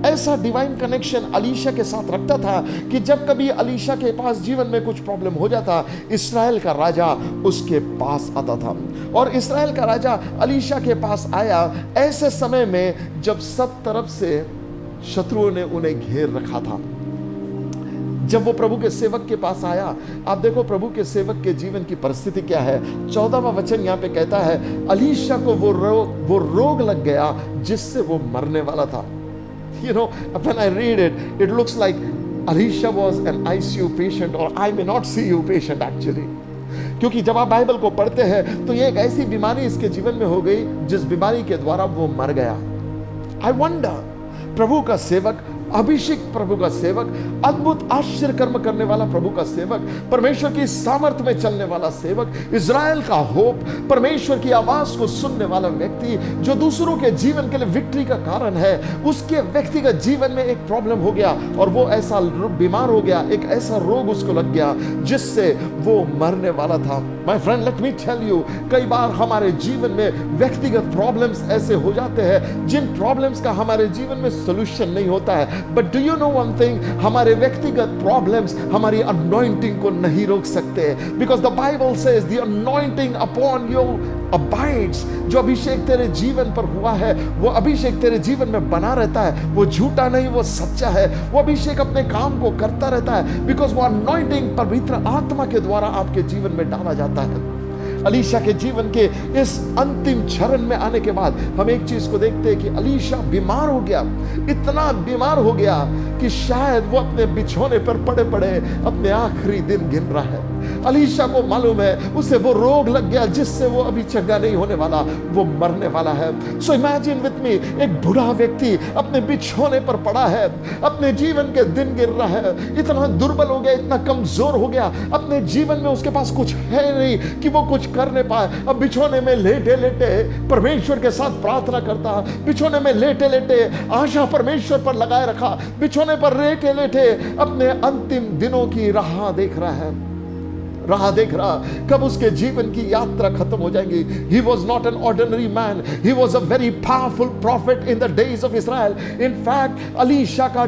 ऐसा डिवाइन कनेक्शन अलीशा के साथ रखता था कि जब कभी अलीशा के पास जीवन में कुछ प्रॉब्लम हो जाता, इस्राएल का राजा उसके पास आता था। और इस्राएल का राजा अलीशा के पास आया ऐसे समय में जब सब तरफ से शत्रुओं ने उन्हें घेर रखा था। जब वो प्रभु के सेवक के पास आया, आप देखो प्रभु के सेवक के जीवन की परिस्थिति क्या है। 14वां वचन यहाँ पे कहता है, अलीशा को वो रोग लग गया जिससे वो मरने वाला था। You know, when I read it, it looks like Elisha was an ICU patient, or I may not see you patient actually. क्योंकि जब आप बाइबल को पढ़ते हैं तो ये एक ऐसी बीमारी इसके जीवन में हो गई जिस बीमारी के द्वारा वो मर गया। I wonder, प्रभु का सेवक अभिषेक प्रभु का सेवक, अद्भुत आश्चर्य कर्म करने वाला प्रभु का सेवक, परमेश्वर की सामर्थ्य में चलने वाला सेवक, इज़राइल का होप, परमेश्वर की आवाज को सुनने वाला व्यक्ति जो दूसरों के जीवन के लिए विक्ट्री का कारण है। उसके व्यक्तिगत जीवन में एक प्रॉब्लम हो गया और वो ऐसा बीमार हो गया, एक ऐसा रोग उसको लग गया जिससे वो मरने वाला था। My friend, let me tell you, कई बार हमारे जीवन में व्यक्तिगत प्रॉब्लम्स ऐसे हो जाते हैं जिन प्रॉब्लम्स का हमारे जीवन में सॉल्यूशन नहीं होता है। But do you no one thing, हमारे व्यक्तिगत प्रॉब्लम्स हमारी अनॉइंटिंग को नहीं रोक सकते, because the Bible says the anointing upon you abides. जो अभिषेक तेरे जीवन पर हुआ है वो अभिषेक तेरे जीवन में बना रहता है, वो झूठा नहीं, वो सच्चा है। वो अभिषेक अपने काम को करता रहता है, बिकॉज वो अनॉइंटिंग पवित्र आत्मा के द्वारा आपके जीवन में डाला जाता है। अलीशा के जीवन के इस अंतिम चरण में आने के बाद हम एक चीज को देखते हैं कि अलीशा बीमार हो गया, इतना बीमार हो गया कि शायद वो अपने बिछौने पर पड़े पड़े अपने आखिरी दिन गिन रहा है। अलीशा को मालूम है उसे वो रोग लग गया जिससे वो अभी चंगा नहीं होने वाला, वो मरने वाला है। सो इमेजिन विथ मी, एक बूढ़ा व्यक्ति अपने बिछौने पर पड़ा है, अपने जीवन के दिन गिन रहा है, इतना दुर्बल हो गया, इतना कमजोर हो गया, अपने जीवन में उसके पास कुछ है नहीं कि वो कुछ करने पाए। अब बिछौने में लेटे लेटे परमेश्वर के साथ प्रार्थना करता, बिछौने में लेटे लेटे आशा परमेश्वर पर लगाए रखा, बिछौने पर लेटे लेटे अपने अंतिम दिनों की राह देख रहा है, राह देख रहा कब उसके जीवन की यात्रा खत्म हो जाएगी। He was not an ordinary man. He was a very powerful prophet in the days of Israel. In fact, Alisha का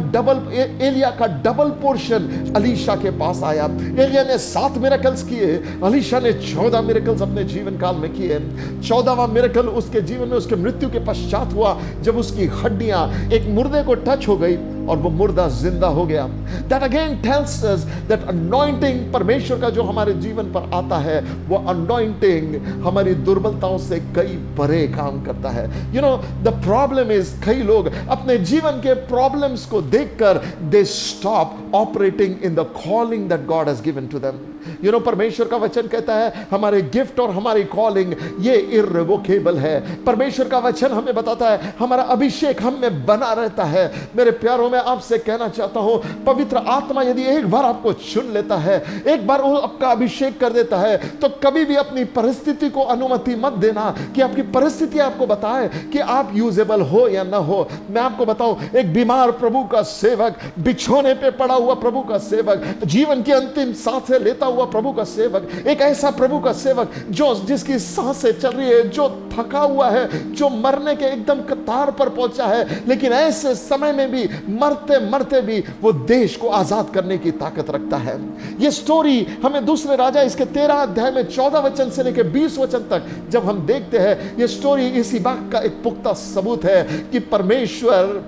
एलिया का डबल पोर्शन अलीशा के पास आया। एलिया ने 7 मिरेकल्स किए, अलीशा ने 14 मिरेकल्स अपने जीवन काल में किए। 14वां मिरेकल उसके जीवन में उसके मृत्यु के पश्चात हुआ, जब उसकी हड्डियां एक मुर्दे को टच हो गई और वो मुर्दा जिंदा हो गया। That again tells us that anointing, परमेश्वर का जो हमारे जीवन पर आता है, वो anointing हमारी दुर्बलताओं से कई बड़े काम करता है। You know, the problem is, कई लोग अपने जीवन के प्रॉब्लम्स को देखकर they stop operating in the calling that God has given to them. You know, परमेश्वर का वचन कहता है हमारे गिफ्ट और हमारी कॉलिंग ये इर्रेवोकेबल है। परमेश्वर का वचन हमें बताता है हमारा अभिषेक हम में बना रहता है। मेरे प्यारों, मैं आपसे कहना चाहता हूं, पवित्र आत्मा यदि एक बार आपको चुन लेता है, एक बार वो आपका अभिषेक कर देता है, तो कभी भी अपनी परिस्थिति को अनुमति मत देना कि आपकी परिस्थिति आपको बताए कि आप यूजेबल हो या ना हो। मैं आपको बताऊं, एक बीमार प्रभु का सेवक, बिछौने पे पड़ा हुआ प्रभु का सेवक, जीवन की अंतिम सांसें लेता हुआ प्रभु का सेवक, एक ऐसा प्रभु का सेवक जो जिसकी सांसें चल रही है, जो थका हुआ है, जो मरने के एकदम कतार पर पहुंचा है, लेकिन ऐसे समय में भी मरते मरते भी वो देश को आजाद करने की ताकत रखता है। ये स्टोरी हमें दूसरे राजा इसके 13 अध्याय में 14 वचन से लेकर 20 वचन तक जब हम देखते हैं, ये स्टोरी इसी बात का एक पुख्ता सबूत है कि परमेश्वर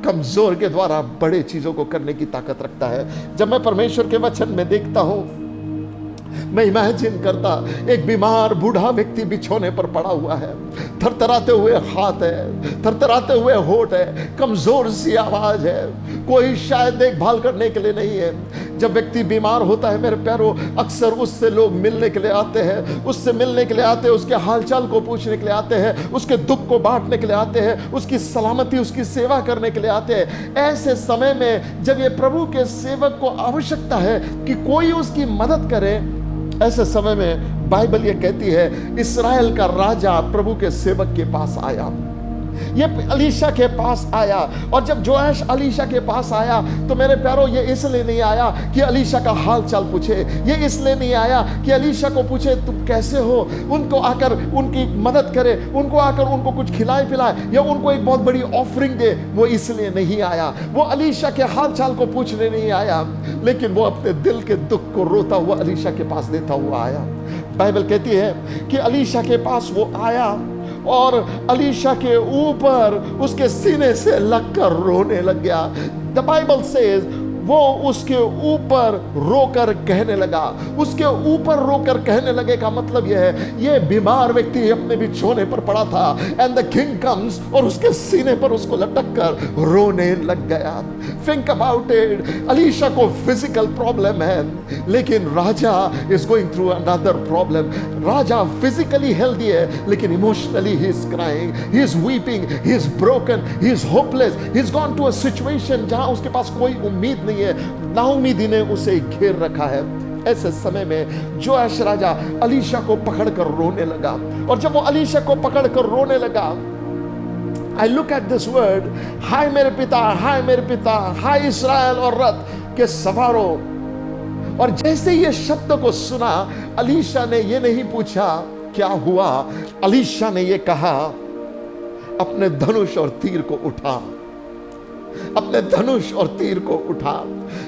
कमजोर के द्वारा बड़े चीजों को करने की ताकत रखता है। जब मैं परमेश्वर के वचन में देखता हूं, मैं इमेजिन करता एक बीमार बूढ़ा व्यक्ति बिछौने पर पड़ा हुआ है, थरथराते हुए हाथ है, थरथराते हुए होठ है, कमजोर सी आवाज है, कोई शायद देखभाल करने के लिए नहीं है। जब व्यक्ति बीमार होता है मेरे प्यारों, अक्सर उससे लोग मिलने के लिए आते हैं, उससे मिलने के लिए आते हैं, उसके हालचाल को पूछने के लिए आते हैं, उसके दुख को बांटने के लिए आते हैं, उसकी सलामती, उसकी सेवा करने के लिए आते हैं। ऐसे समय में जब ये प्रभु के सेवक को आवश्यकता है कि कोई उसकी मदद करे, ऐसे समय में बाइबल ये कहती है इस्राएल का राजा प्रभु के सेवक के पास आया। ये अलीशा के पास आया, और जब जोआश अलीशा के पास आया तो मेरे प्यारों, ये इसलिए नहीं आया कि अलीशा का हाल चाल पूछे, ये इसलिए नहीं आया कि अलीशा को पूछे तुम कैसे हो, उनको आकर उनकी मदद करे, उनको आकर उनको कुछ खिलाए पिलाए या उनको एक बहुत बड़ी ऑफरिंग दे, वो इसलिए नहीं आया। वो अलीशा के हाल चाल को पूछने नहीं आया, लेकिन वो अपने दिल के दुख को रोता हुआ अलीशा के पास देता हुआ आया। बाइबल कहती है कि अलीशा के पास वो आया और अलीशा के ऊपर उसके सीने से लगकर रोने लग गया। The Bible says वो उसके ऊपर रोकर कहने लगा। उसके ऊपर रोकर कहने लगे का मतलब यह है, ये बीमार व्यक्ति अपने बिछौने पर पड़ा था, एंड द किंग कम्स और उसके सीने पर उसको लटक कर रोने लग गया। थिंक अबाउट इट, अलीशा को फिजिकल प्रॉब्लम है, लेकिन Raja is going through another problem. Raja physically healthy है, लेकिन emotionally he is crying, he is weeping, he is broken, he is hopeless, he is gone to a situation जहां उसके पास कोई उम्मीद नहीं है, नाउमीदी ने उसे घेर रखा है। ऐसे समय में जोआश राजा अलीशा को पकड़कर रोने लगा, और जब वो अलीशा को पकड़कर रोने लगा, I look at this word, हाय मेरे पिता, हाय मेरे पिता, हाय इस्राएल और रथ के सवारों। और जैसे ये शब्द को सुना, अलीशा ने ये नहीं पूछा क्या हुआ, अलीशा ने ये कहा, अपने धनुष और तीर को उठा, अपने धनुष और तीर को उठा।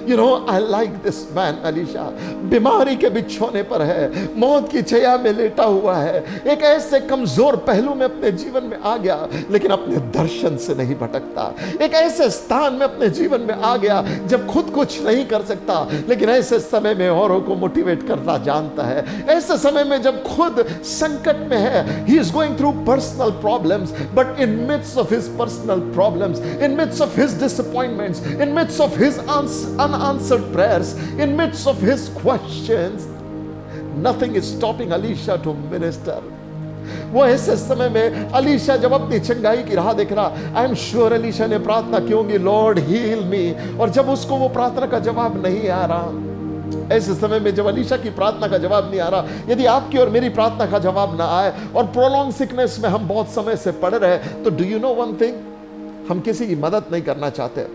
You know, I like this man Alisha. बीमारी के बिछौने पर है, मौत की छाया में लेटा हुआ है, एक ऐसे कमजोर पहलू में अपने जीवन में आ गया, लेकिन अपने दर्शन से नहीं भटकता। एक ऐसे स्थान में अपने जीवन में आ गया जब खुद कुछ नहीं कर सकता, लेकिन ऐसे समय में औरों को मोटिवेट करना जानता है। ऐसे समय में जब खुद संकट में है, he is going through personal problems, but in midst of his personal problems, in midst of his disappointments, in midst of his unanswered prayers, in midst of his questions, nothing is stopping Elisha to minister. वो ऐसे समय में अलीशा जब अपनी चंगाई की राह देख रहा, आई एम श्योर अलीशा ने प्रार्थना की होगी, लॉर्ड हील मी, और जब उसको वो प्रार्थना का जवाब नहीं आ रहा, ऐसे समय में जब अलीशा की प्रार्थना का जवाब नहीं आ रहा, यदि आपकी और मेरी प्रार्थना का जवाब ना आए और प्रोलॉन्ग सिकनेस में हम बहुत समय से पड़ रहे, तो do you no one thing, हम किसी की मदद नहीं करना चाहते,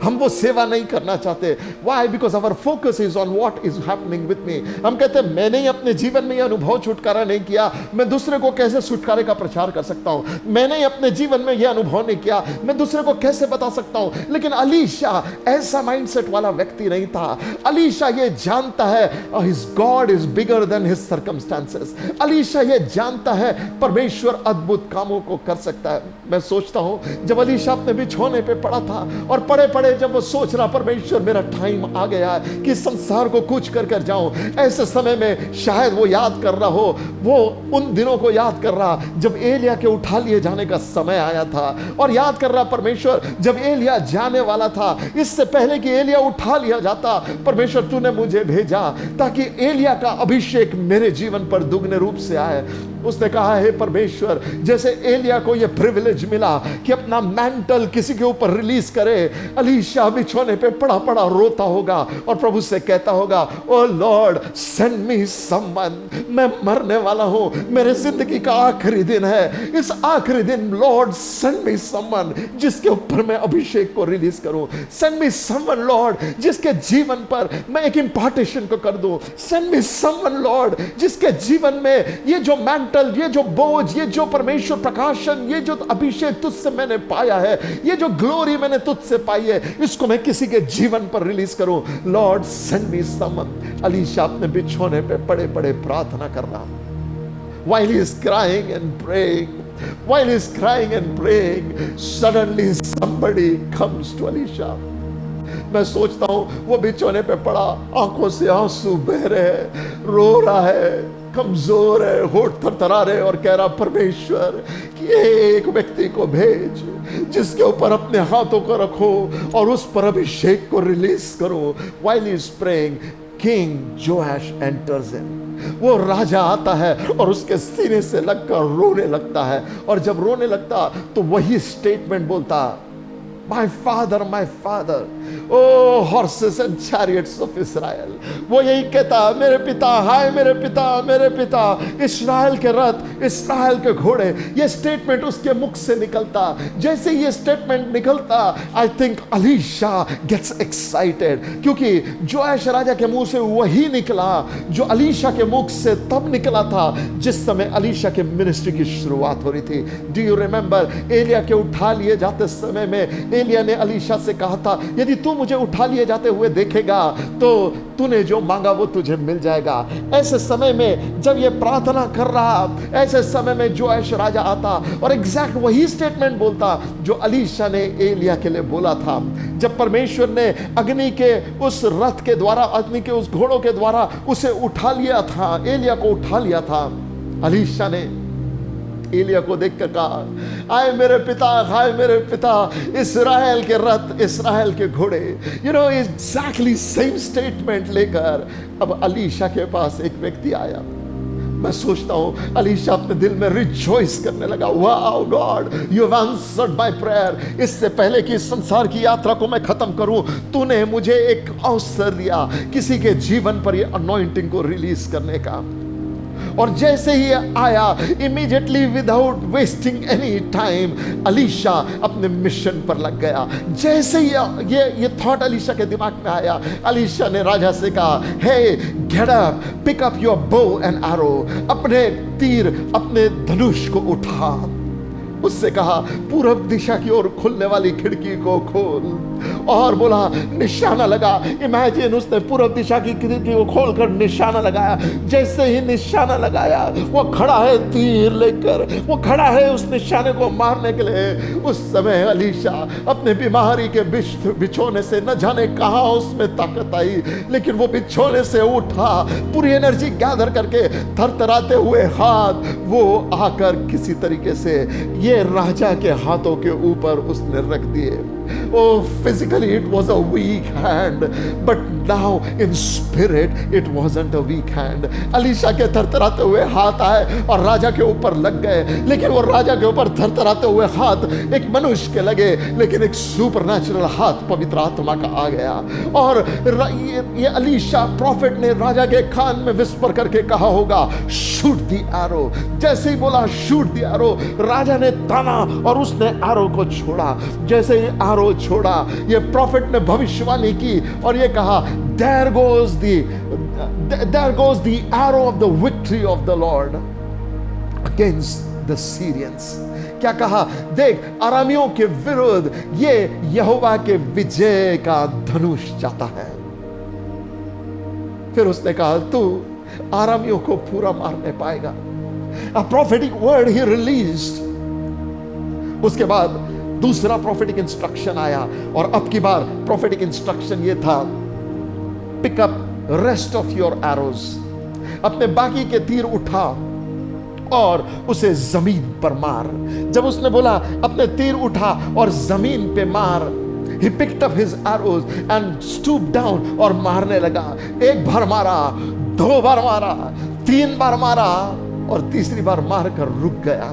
हम वो सेवा नहीं करना चाहते। Why? Because our focus is on what is happening with me. हम कहते हैं मैंने ही अपने जीवन में ये अनुभव छुटकारा नहीं किया, मैं दूसरे को कैसे छुटकारे का प्रचार कर सकता हूँ। मैंने ही अपने जीवन में ये अनुभव नहीं किया, मैं दूसरे को कैसे बता सकता हूँ। लेकिन अलीशा ऐसा माइंडसेट वाला व्यक्ति नहीं था। अलीशा ये जानता है his God is bigger than his circumstances. Alisha ये जानता है परमेश्वर अद्भुत कामों को कर सकता है। मैं सोचता हूँ जब अलीशा अपने बिछौने पे पड़ा था और पड़े जब वो सोच रहा परमेश्वर मेरा टाइम आ गया है कि संसार को कुछ कर कर जाऊं, ऐसे समय में शायद वो याद कर रहा हो, वो उन दिनों को याद कर रहा जब एलिया के उठा लिए जाने का समय आया था, और याद कर रहा परमेश्वर जब एलिया जाने वाला था, इससे पहले कि एलिया उठा लिया जाता, परमेश्वर तूने मुझे भेजा ताकि एलिया का अभिषेक मेरे जीवन पर दुगने रूप से आए। उसने कहा है परमेश्वर, जैसे एलिया को यह प्रिविलेज मिला कि अपना मैंटल किसी के ऊपर रिलीज करे, अलीशा बिछौने पे पड़ा पड़ा रोता होगा और प्रभु से कहता होगा, ओ लॉर्ड सेंड मी समवन, मैं मरने वाला हूं, मेरे जिंदगी का आखिरी दिन है, इस आखिरी दिन लॉर्ड सेंड मी समवन जिसके ऊपर मैं अभिषेक को रिलीज करूं, सेंड मी समवन लॉर्ड जिसके जीवन पर मैं एक इंपार्टेशन को कर दूं, सेंड मी समवन लॉर्ड जिसके जीवन में ये जो मैंटल, ये जो बोझ, ये जो परमेश्वर प्रकाशन, ये जो अभिषेक तुझसे मैंने पाया है, ये जो ग्लोरी मैंने तुझसे पाई है, इसको मैं किसी के जीवन पर रिलीज करूं, Lord send me someone. Alisha अपने बिछौने पे पड़े पड़े प्रार्थना कर रहा, while he is crying and praying, while he is crying and praying, suddenly somebody comes to Elisha. मैं सोचता हूं वो बिछौने पे पड़ा, आंखों से आंसू बह रहे हैं, रो रहा है, कमजोर है, होठ थरथरा रहे, और कह रहा परमेश्वर कि एक व्यक्ति को भेज जिसके ऊपर अपने हाथों को रखो और उस पर अभिषेक को रिलीज करो। While he is praying, King Joash enters in. वो राजा आता है और उसके सीने से लगकर रोने लगता है, और जब रोने लगता तो वही स्टेटमेंट बोलता, My father, oh horses and chariots of Israel. वो यही कहता, मेरे पिता, हाय मेरे पिता, मेरे पिता, इस्राएल के रथ, इस्राएल के घोड़े। ये स्टेटमेंट उसके मुख से निकलता, जैसे ये स्टेटमेंट निकलता, I think Elisha gets excited, क्योंकि जोआश राजा के मुंह से वही निकला जो अलीशा के मुख से तब निकला था जिस समय अलीशा के मिनिस्ट्री की शुरुआत हो रही थी। डू यू रिमेंबर एलिया के उठा लिए जाते समय में एलिया ने अलीशा से कहा था, यदि तू मुझे उठा लिए जाते हुए देखेगा तो तूने जो मांगा वो तुझे मिल जाएगा। ऐसे समय में जब ये प्रार्थना कर रहा, ऐसे समय में जोएश राजा आता और एग्जैक्ट वही स्टेटमेंट बोलता जो अलीशा ने एलिया के लिए बोला था। जब परमेश्वर ने अग्नि के उस रथ के द्वारा, अग्नि के उस घोड़ों के द्वारा उसे उठा लिया था, एलिया को उठा लिया था, अलीशा ने एलिया को देखकर कहा, आए मेरे पिता, हाय मेरे पिता, इस्राएल के रथ, इस्राएल के घोड़े। You know, exactly same statement लेकर अब अलीशा के पास एक व्यक्ति आया। मैं सोचता हूं अलीशा अपने दिल में रिजॉइस करने लगा, wow God, you have answered my prayer. इससे पहले कि इस संसार की यात्रा को मैं खत्म करूं, तूने मुझे एक अवसर दिया किसी के जीवन पर ये अनॉइंटिंग को रिलीज करने का। और जैसे ही आया, immediately without wasting any time, Alisha अपने मिशन पर लग गया। जैसे ही ये थॉट अलीशा के दिमाग में आया, अलीशा ने राजा से कहा, hey get up, pick up your bow and arrow, अपने तीर, अपने धनुष को उठा। उससे कहा, पूरब दिशा की ओर खुलने वाली खिड़की को खोल, और बोला निशाना लगा। इमेजिन, उसने पूरब दिशा की खिड़की को खोलकर निशाना लगाया। जैसे ही निशाना लगाया, वो खड़ा है तीर लेकर, वो खड़ा है उस निशाने को मारने के लिए। उस समय अलीशा अपने बीमारी के बिछोने से, न जाने कहां उसमें ताकत आई, लेकिन वो बिछोने से उठा, पूरी एनर्जी गैदर करके, थरथराते हुए हाथ वो आकर किसी तरीके से ये राजा के हाथों के ऊपर उसने रख दिए। Oh, physically it was a weak hand, but now in spirit it wasn't a weak hand. Alisha के थरथराते हुए हाथ आए और राजा के ऊपर लग गए, लेकिन वो राजा के ऊपर थरथराते हुए हाथ एक मनुष्य के लगे, लेकिन एक सुपरनैचुरल हाथ पवित्र आत्मा का आ गया। और ये अलीशा प्रॉफिट ने राजा के कान में विस्पर करके कहा होगा, शूट द एरो। जैसे ही बोला शूट द एरो, राजा ने ताना और उसने एरो को छोड़ा। जैसे ही एरो छोड़ा, ये प्रॉफिट ने भविष्यवाणी की और ये कहा, there goes the arrow of the victory of the Lord against the Syrians। क्या कहा, देख अरामियों के विरुद्ध ये यहोवा के विजय का धनुष जाता है। फिर उसने कहा, तू अरामियों को पूरा मारने पाएगा। A prophetic word he released। उसके बाद दूसरा प्रोफेटिक इंस्ट्रक्शन आया, और अब की बार प्रोफेटिक इंस्ट्रक्शन ये था, pick up rest of your arrows, अपने बाकी के तीर उठा और उसे जमीन पर मार। जब उसने बोला अपने तीर उठा और जमीन पे मार, he picked up his arrows and stooped down और मारने लगा। एक बार मारा, दो बार मारा, तीन बार मारा, और तीसरी बार मारकर रुक गया।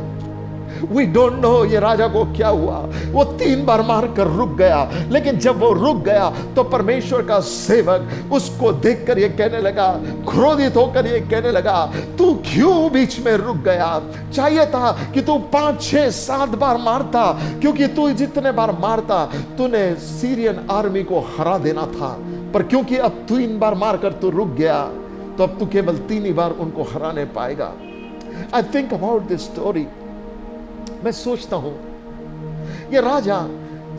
We don't know ये राजा को क्या हुआ। वो तीन बार मारकर रुक गया, लेकिन जब वो रुक गया तो परमेश्वर का सेवक उसको देखकर ये कहने लगा, क्रोधित होकर ये कहने लगा, तू क्यों बीच में रुक गया? चाहिए था कि तू 5, 6, 7 बार मारता, क्योंकि तू जितने बार मारता तूने सीरियन आर्मी को हरा देना था। पर क्योंकि अब 3 बार मारकर तू रुक गया, तो अब तू केवल 3 ही बार उनको हराने पाएगा। I think about this story। मैं सोचता हूं ये राजा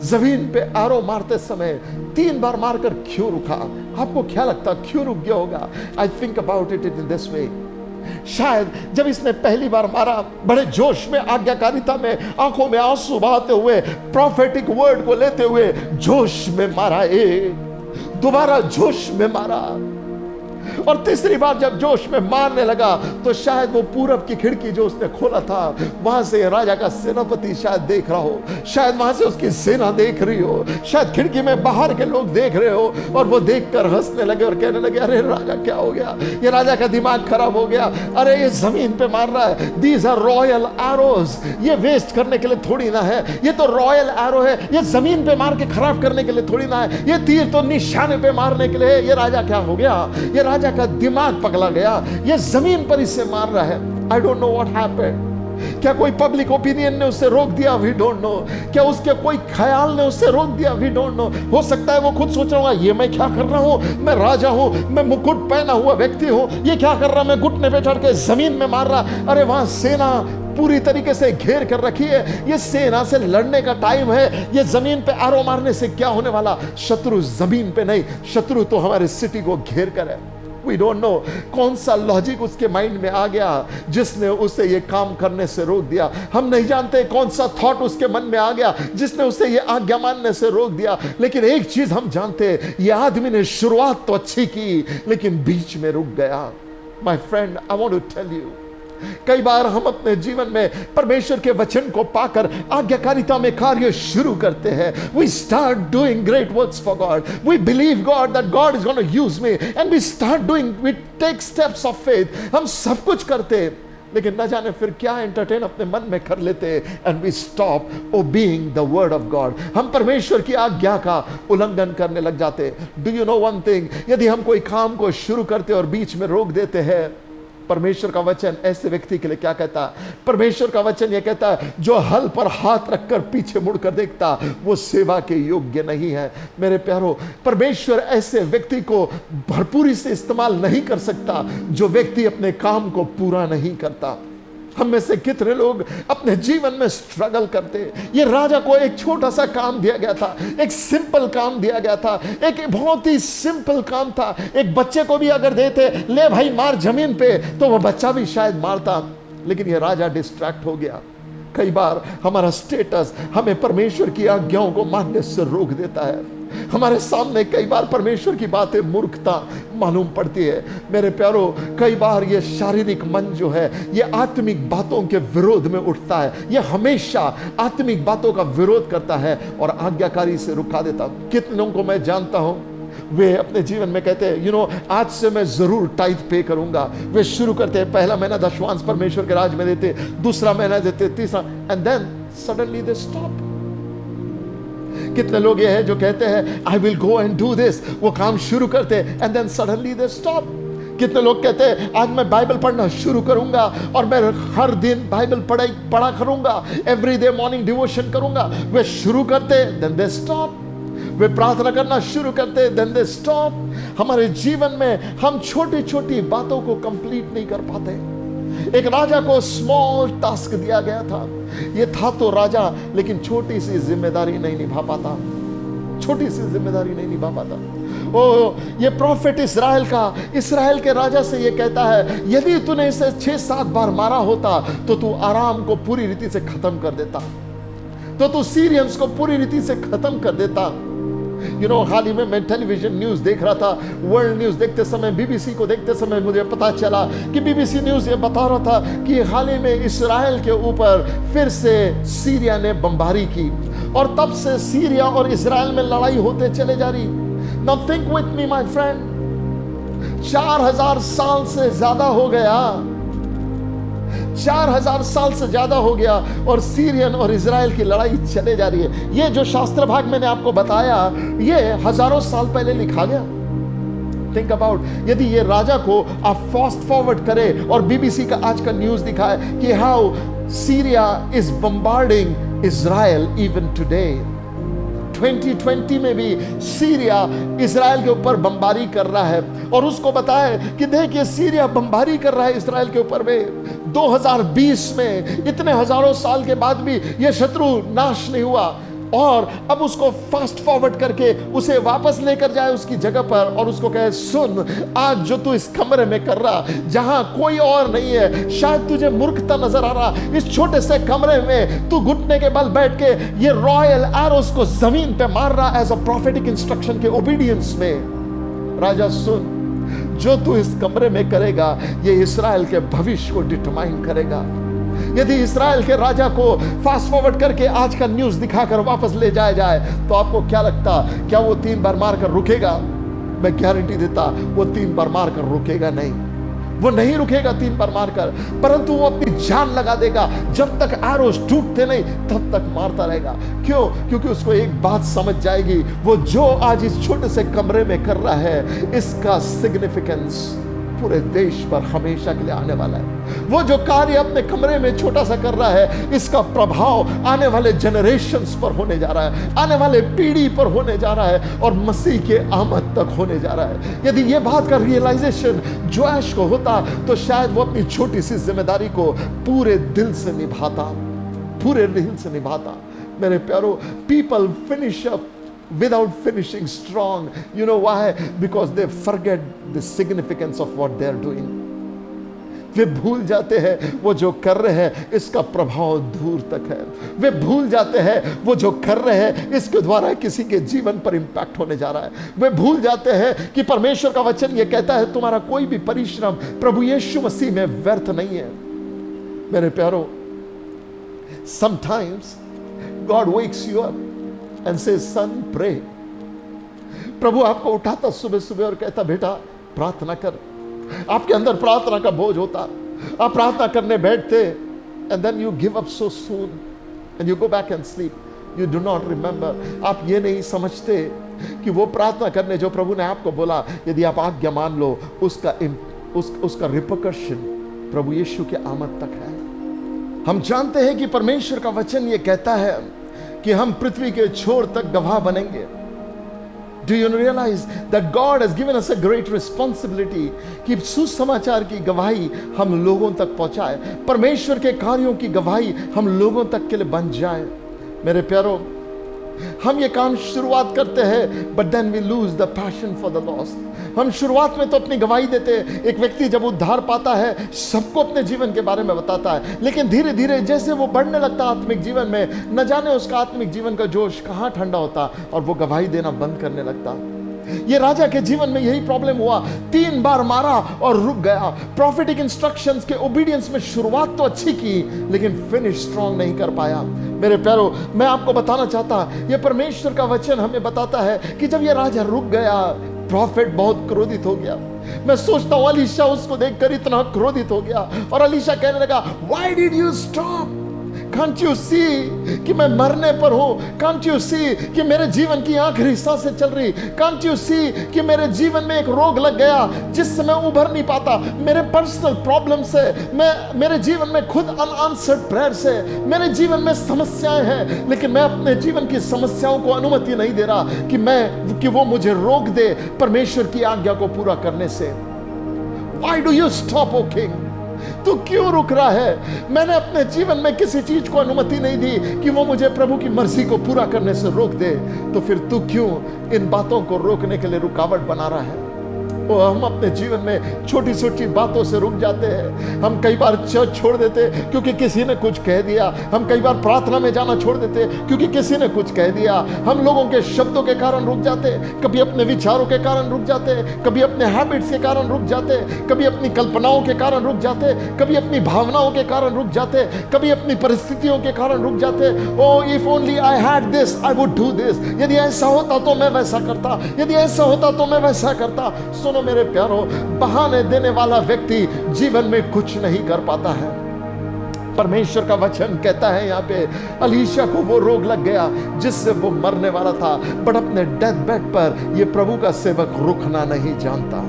जमीन पे आरो मारते समय 3 बार मारकर क्यों रुका? आपको क्या लगता क्यों रुक गया होगा? I think about it in this way. शायद जब इसने पहली बार मारा, बड़े जोश में, आज्ञाकारिता में, आंखों में आंसू बहाते हुए, प्रॉफेटिक वर्ड को लेते हुए जोश में मारा, दोबारा जोश में मारा, और तीसरी बार जब जोश में मारने लगा तो शायद वो पूरब की खिड़की जो उसने खोला था, वहां से राजा का सेनापति शायद देख रहा हो, शायद वहां से उसकी सेना देख रही हो, शायद खिड़की में बाहर के लोग देख रहे हो, और वो देखकर हंसने लगे और कहने लगे, अरे राजा क्या हो गया? ये राजा का दिमाग खराब हो गया। अरे ये जमीन पे मार रहा है, दीज आर रॉयल एरोज, ये वेस्ट करने के लिए थोड़ी ना है, ये तो रॉयल एरो है, ये जमीन पे मार के खराब करने के लिए थोड़ी ना है, ये तीर तो निशाने पे मारने के लिए। ये राजा क्या हो गया? ये राजा का दिमाग पगला गया, ये जमीन पर इससे मार रहा है। I don't know what happened. क्या कोई पब्लिक ओपिनियन ने उसे रोक दिया? We don't know. क्या उसके कोई ख्याल ने उसे रोक दिया? We don't know. हो सकता है वो खुद सोच रहा होगा, ये मैं क्या कर रहा हूं? मैं राजा हूं, मैं मुकुट पहना हुआ व्यक्ति हूं, ये क्या कर रहा? मैं घुटने पे चढ़ के जमीन में मार रहा। अरे वहां सेना पूरी तरीके से घेर कर रखी है, ये सेना से लड़ने का टाइम है, ये जमीन पे एरो मारने से क्या होने वाला? शत्रु जमीन पे नहीं, शत्रु तो हमारे सिटी को घेर कर है। वी डोंट नो कौन सा लॉजिक उसके माइंड में आ गया जिसने उसे ये काम करने से रोक दिया। हम नहीं जानते कौन सा थॉट उसके मन में आ गया जिसने उसे ये आज्ञा मानने से रोक दिया। लेकिन एक चीज हम जानते हैं, ये आदमी ने शुरुआत तो अच्छी की लेकिन बीच में रुक गया। My friend, I want to tell you, कई बार हम अपने जीवन में परमेश्वर के वचन को पाकर आज्ञाकारिता में कार्य शुरू करते हैं। We start doing great works for God. We believe God that God is going to use me and we start doing, we take steps of faith. हम सब कुछ करते हैं लेकिन न जाने फिर क्या एंटरटेन अपने मन में कर लेते हैं and we stop obeying the word of God. हम परमेश्वर की आज्ञा का उल्लंघन करने लग जाते हैं। Do you know one thing? यदि हम कोई काम को शुरू करते और बीच में रोक देते हैं, परमेश्वर का वचन ऐसे व्यक्ति के लिए क्या कहता है? परमेश्वर का वचन यह कहता है, जो हल पर हाथ रखकर पीछे मुड़कर देखता वो सेवा के योग्य नहीं है। मेरे प्यारो, परमेश्वर ऐसे व्यक्ति को भरपूरी से इस्तेमाल नहीं कर सकता जो व्यक्ति अपने काम को पूरा नहीं करता। हम में से कितने लोग अपने जीवन में स्ट्रगल करते हैं। ये राजा को एक छोटा सा काम दिया गया था, एक सिंपल काम दिया गया था, एक बहुत ही सिंपल काम था। एक बच्चे को भी अगर देते, ले भाई मार जमीन पे, तो वो बच्चा भी शायद मारता, लेकिन ये राजा डिस्ट्रैक्ट हो गया। कई बार हमारा स्टेटस हमें परमेश्वर की आज्ञाओं को मानने से रोक देता है। हमारे सामने कई बार परमेश्वर की बातें मूर्खता मालूम पड़ती है। मेरे प्यारो, कई बार ये शारीरिक मन जो है ये आत्मिक बातों के विरोध में उठता है। ये हमेशा आत्मिक बातों का विरोध करता है और आज्ञाकारी से रुका देता। कितनों को मैं जानता हूं, वे अपने जीवन में कहते हैं, यू नो, आज से मैं जरूर टाइथ पे करूंगा। वे शुरू करते हैं, पहला महीना दशवांश परमेश्वर के राज में देते, दूसरा महीना देते, तीसरा, and then suddenly they stop. कितने लोग ये हैं जो कहते हैं I will go and do this, वो काम शुरू करते हैं and then suddenly they stop. कितने लोग कहते हैं आज मैं बाइबल पढ़ना शुरू करूंगा और मैं हर दिन बाइबल पढ़ा करूंगा, एवरी डे मॉर्निंग डिवोशन करूंगा। वे शुरू करते देन दे स्टॉप। वे प्रार्थना करना शुरू करते देन दे स्टॉप। हमारे जीवन में हम छोटी छोटी बातों को कंप्लीट नहीं कर पाते। एक राजा को स्मॉल टास्क दिया गया था, ये था तो राजा, लेकिन छोटी सी जिम्मेदारी नहीं निभा पाता, छोटी सी जिम्मेदारी नहीं निभा पाता। ओ, ये प्रॉफिट इस्राएल के राजा से ये कहता है, यदि तूने इसे 6-7 बार मारा होता तो तू आराम को पूरी रीति से खत्म कर देता, तो तू सीरियंस को पूरी रीति से खत्म कर देता। यू नो, हाल ही में मैं टेलीविजन न्यूज देख रहा था, वर्ल्ड न्यूज देखते समय, बीबीसी को देखते समय मुझे पता चला कि बीबीसी न्यूज ये बता रहा था कि हाल ही में इस्राएल के ऊपर फिर से सीरिया ने बमबारी की और तब से सीरिया और इस्राएल में लड़ाई होते चले जा रही। Now think with me my friend, 4000 साल से ज्यादा हो गया, 4000 साल से ज्यादा हो गया और सीरियन और इजराइल की लड़ाई चले जा रही है। ये जो शास्त्र भाग मैंने आपको बताया, ये हजारों साल पहले लिखा गया। थिंक अबाउट, यदि ये राजा को आप फास्ट फॉरवर्ड करें और बीबीसी का आज का न्यूज दिखाए कि how Syria is bombarding Israel even today. 2020 में भी सीरिया इजराइल के ऊपर बमबारी कर रहा है और उसको बताए कि देखिए सीरिया बमबारी कर रहा है इजराइल के ऊपर में। 2020 में इतने हजारों साल के बाद भी ये शत्रु नाश नहीं हुआ और अब उसको फास्ट फॉरवर्ड करके उसे वापस लेकर जाए उसकी जगह पर और उसको कहे, सुन, आज जो तू इस कमरे में कर रहा, जहां कोई और नहीं है, शायद तुझे मूर्खता नजर आ रहा, इस छोटे से कमरे में तू घुटने के बल बैठ के ये रॉयल एरोस को जमीन पे मार रहा एज अ प्रोफेटिक इंस्ट्रक्शन के ओबीडियंस में। राजा सुन, जो तू इस कमरे में करेगा ये इस्राएल के भविष्य को डिटरमाइन करेगा। यदि इस्राएल के राजा को फास्ट फॉरवर्ड करके आज का न्यूज दिखाकर वापस ले जाया जाए तो आपको क्या लगता, क्या वो 3 बार मारकर रुकेगा? मैं गारंटी देता, वो 3 बार मारकर रुकेगा नहीं, वो नहीं रुकेगा 3 बार मारकर, परंतु वो अपनी जान लगा देगा। जब तक एरोस टूटते नहीं तब तक मारता रहेगा। क्यों? क्योंकि उसको एक बात समझ जाएगी, वो जो आज इस छोटे से कमरे में कर रहा है इसका सिग्निफिकेंस पूरे देश पर हमेशा के लिए आने वाला है। वो जो कार्य अपने कमरे में छोटा सा कर रहा है इसका प्रभाव आने वाले जनरेशंस पर होने जा रहा है, आने वाले पीढ़ी पर होने जा रहा है और मसीह के आमद तक होने जा रहा है। यदि ये बात का रियलाइजेशन जोआश को होता तो शायद वो अपनी छोटी सी जिम्मेदारी को पूरे दिल से निभाता, पूरे दिल से निभाता। मेरे प्यारो, people finish up without finishing strong. You know why? Because they forget the significance of what they are doing. वे भूल जाते हैं वो जो कर रहे हैं इसका प्रभाव दूर तक है। वे भूल जाते हैं वो जो कर रहे हैं इसके द्वारा किसी के जीवन पर इंपैक्ट होने जा रहा है। वे भूल जाते हैं कि परमेश्वर का वचन ये कहता है तुम्हारा कोई भी परिश्रम प्रभु यीशु मसीह में व्यर्थ नहीं है। मेरे प्यारो, sometimes God wakes you up and says, son, pray. प्रभु आपको उठाता सुबह सुबह और कहता बेटा प्रार्थना कर। आपके अंदर प्रार्थना का बोझ होता, आप प्रार्थना करने बैठते, and then you give up so soon and you go back and sleep. You do not remember. आप ये नहीं समझते कि वो प्रार्थना करने जो प्रभु ने आपको बोला, यदि आप आज्ञा मान लो, उसका रिपरकशन प्रभु यीशु के आमद तक है। हम जानते हैं कि परमेश्वर का वचन ये कहता है कि हम पृथ्वी के छोर तक गवाह बनेंगे। Do you realize that God has given us a great responsibility कि सुसमाचार की गवाही हम लोगों तक पहुंचाए, परमेश्वर के कार्यों की गवाही हम लोगों तक के लिए बन जाए। मेरे प्यारो, हम ये काम शुरुआत करते हैं but then we lose the passion for the lost। हम शुरुआत में तो अपनी गवाही देते हैं। एक व्यक्ति जब उद्धार पाता है सबको अपने जीवन के बारे में बताता है, लेकिन धीरे धीरे जैसे वो बढ़ने लगता है आत्मिक जीवन में, न जाने उसका आत्मिक जीवन का जोश कहाँ ठंडा होता और वो गवाही देना बंद करने लगता। ये राजा के जीवन में यही प्रॉब्लम हुआ। 3 बार मारा और रुक गया। प्रॉफिटिक इंस्ट्रक्शंस के ओबीडियंस में शुरुआत तो अच्छी की लेकिन फिनिश स्ट्रांग नहीं कर पाया। मेरे प्यारो, मैं आपको बताना चाहता, ये परमेश्वर का वचन हमें बताता है कि जब ये राजा रुक गया, प्रॉफिट बहुत क्रोधित हो गया। मैं सोचता हूं अलीशा उसको देखकर इतना क्रोधित हो गया और अलीशा कहने लगा, Why did you stop? Can't you see कि मैं मरने पर हूं? Can't you see कि मेरे जीवन की आखिरी सांसें चल रही? Can't you see कि मेरे जीवन में एक रोग लग गया जिससे मैं उभर नहीं पाता? मेरे पर्सनल प्रॉब्लम से, मेरे जीवन में खुद अनआंसर्ड प्रेयर से मेरे जीवन में समस्याएं हैं, लेकिन मैं अपने जीवन की समस्याओं को अनुमति नहीं दे रहा कि वो मुझे रोक दे परमेश्वर की आज्ञा को पूरा करने से। Why do you stop, O King? तू क्यों रुक रहा है? मैंने अपने जीवन में किसी चीज को अनुमति नहीं दी कि वो मुझे प्रभु की मर्जी को पूरा करने से रोक दे, तो फिर तू क्यों इन बातों को रोकने के लिए रुकावट बना रहा है? हम अपने जीवन में छोटी छोटी बातों से रुक जाते हैं। हम कई बार चर्च छोड़ देते क्योंकि किसी ने कुछ कह दिया। हम कई बार प्रार्थना में जाना छोड़ देते क्योंकि किसी ने कुछ कह दिया। हम लोगों के शब्दों के कारण रुक जाते, कभी अपने विचारों के कारण रुक जाते, कभी अपने हैबिट्स के कारण रुक जाते, कभी अपनी कल्पनाओं के कारण रुक जाते, कभी अपनी भावनाओं के कारण रुक जाते, कभी अपनी परिस्थितियों के कारण रुक जाते। Oh, if only I had this I would do this. यदि ऐसा होता तो मैं वैसा करता, यदि ऐसा होता तो मैं वैसा करता। सुनो मेरे प्यारो, बहाने देने वाला व्यक्ति जीवन में कुछ नहीं कर पाता है। परमेश्वर का वचन कहता है यहाँ पे, अलीशा को वो रोग लग गया जिससे वो मरने वाला था, बट अपने डेथ बेड पर ये प्रभु का सेवक रुकना नहीं जानता।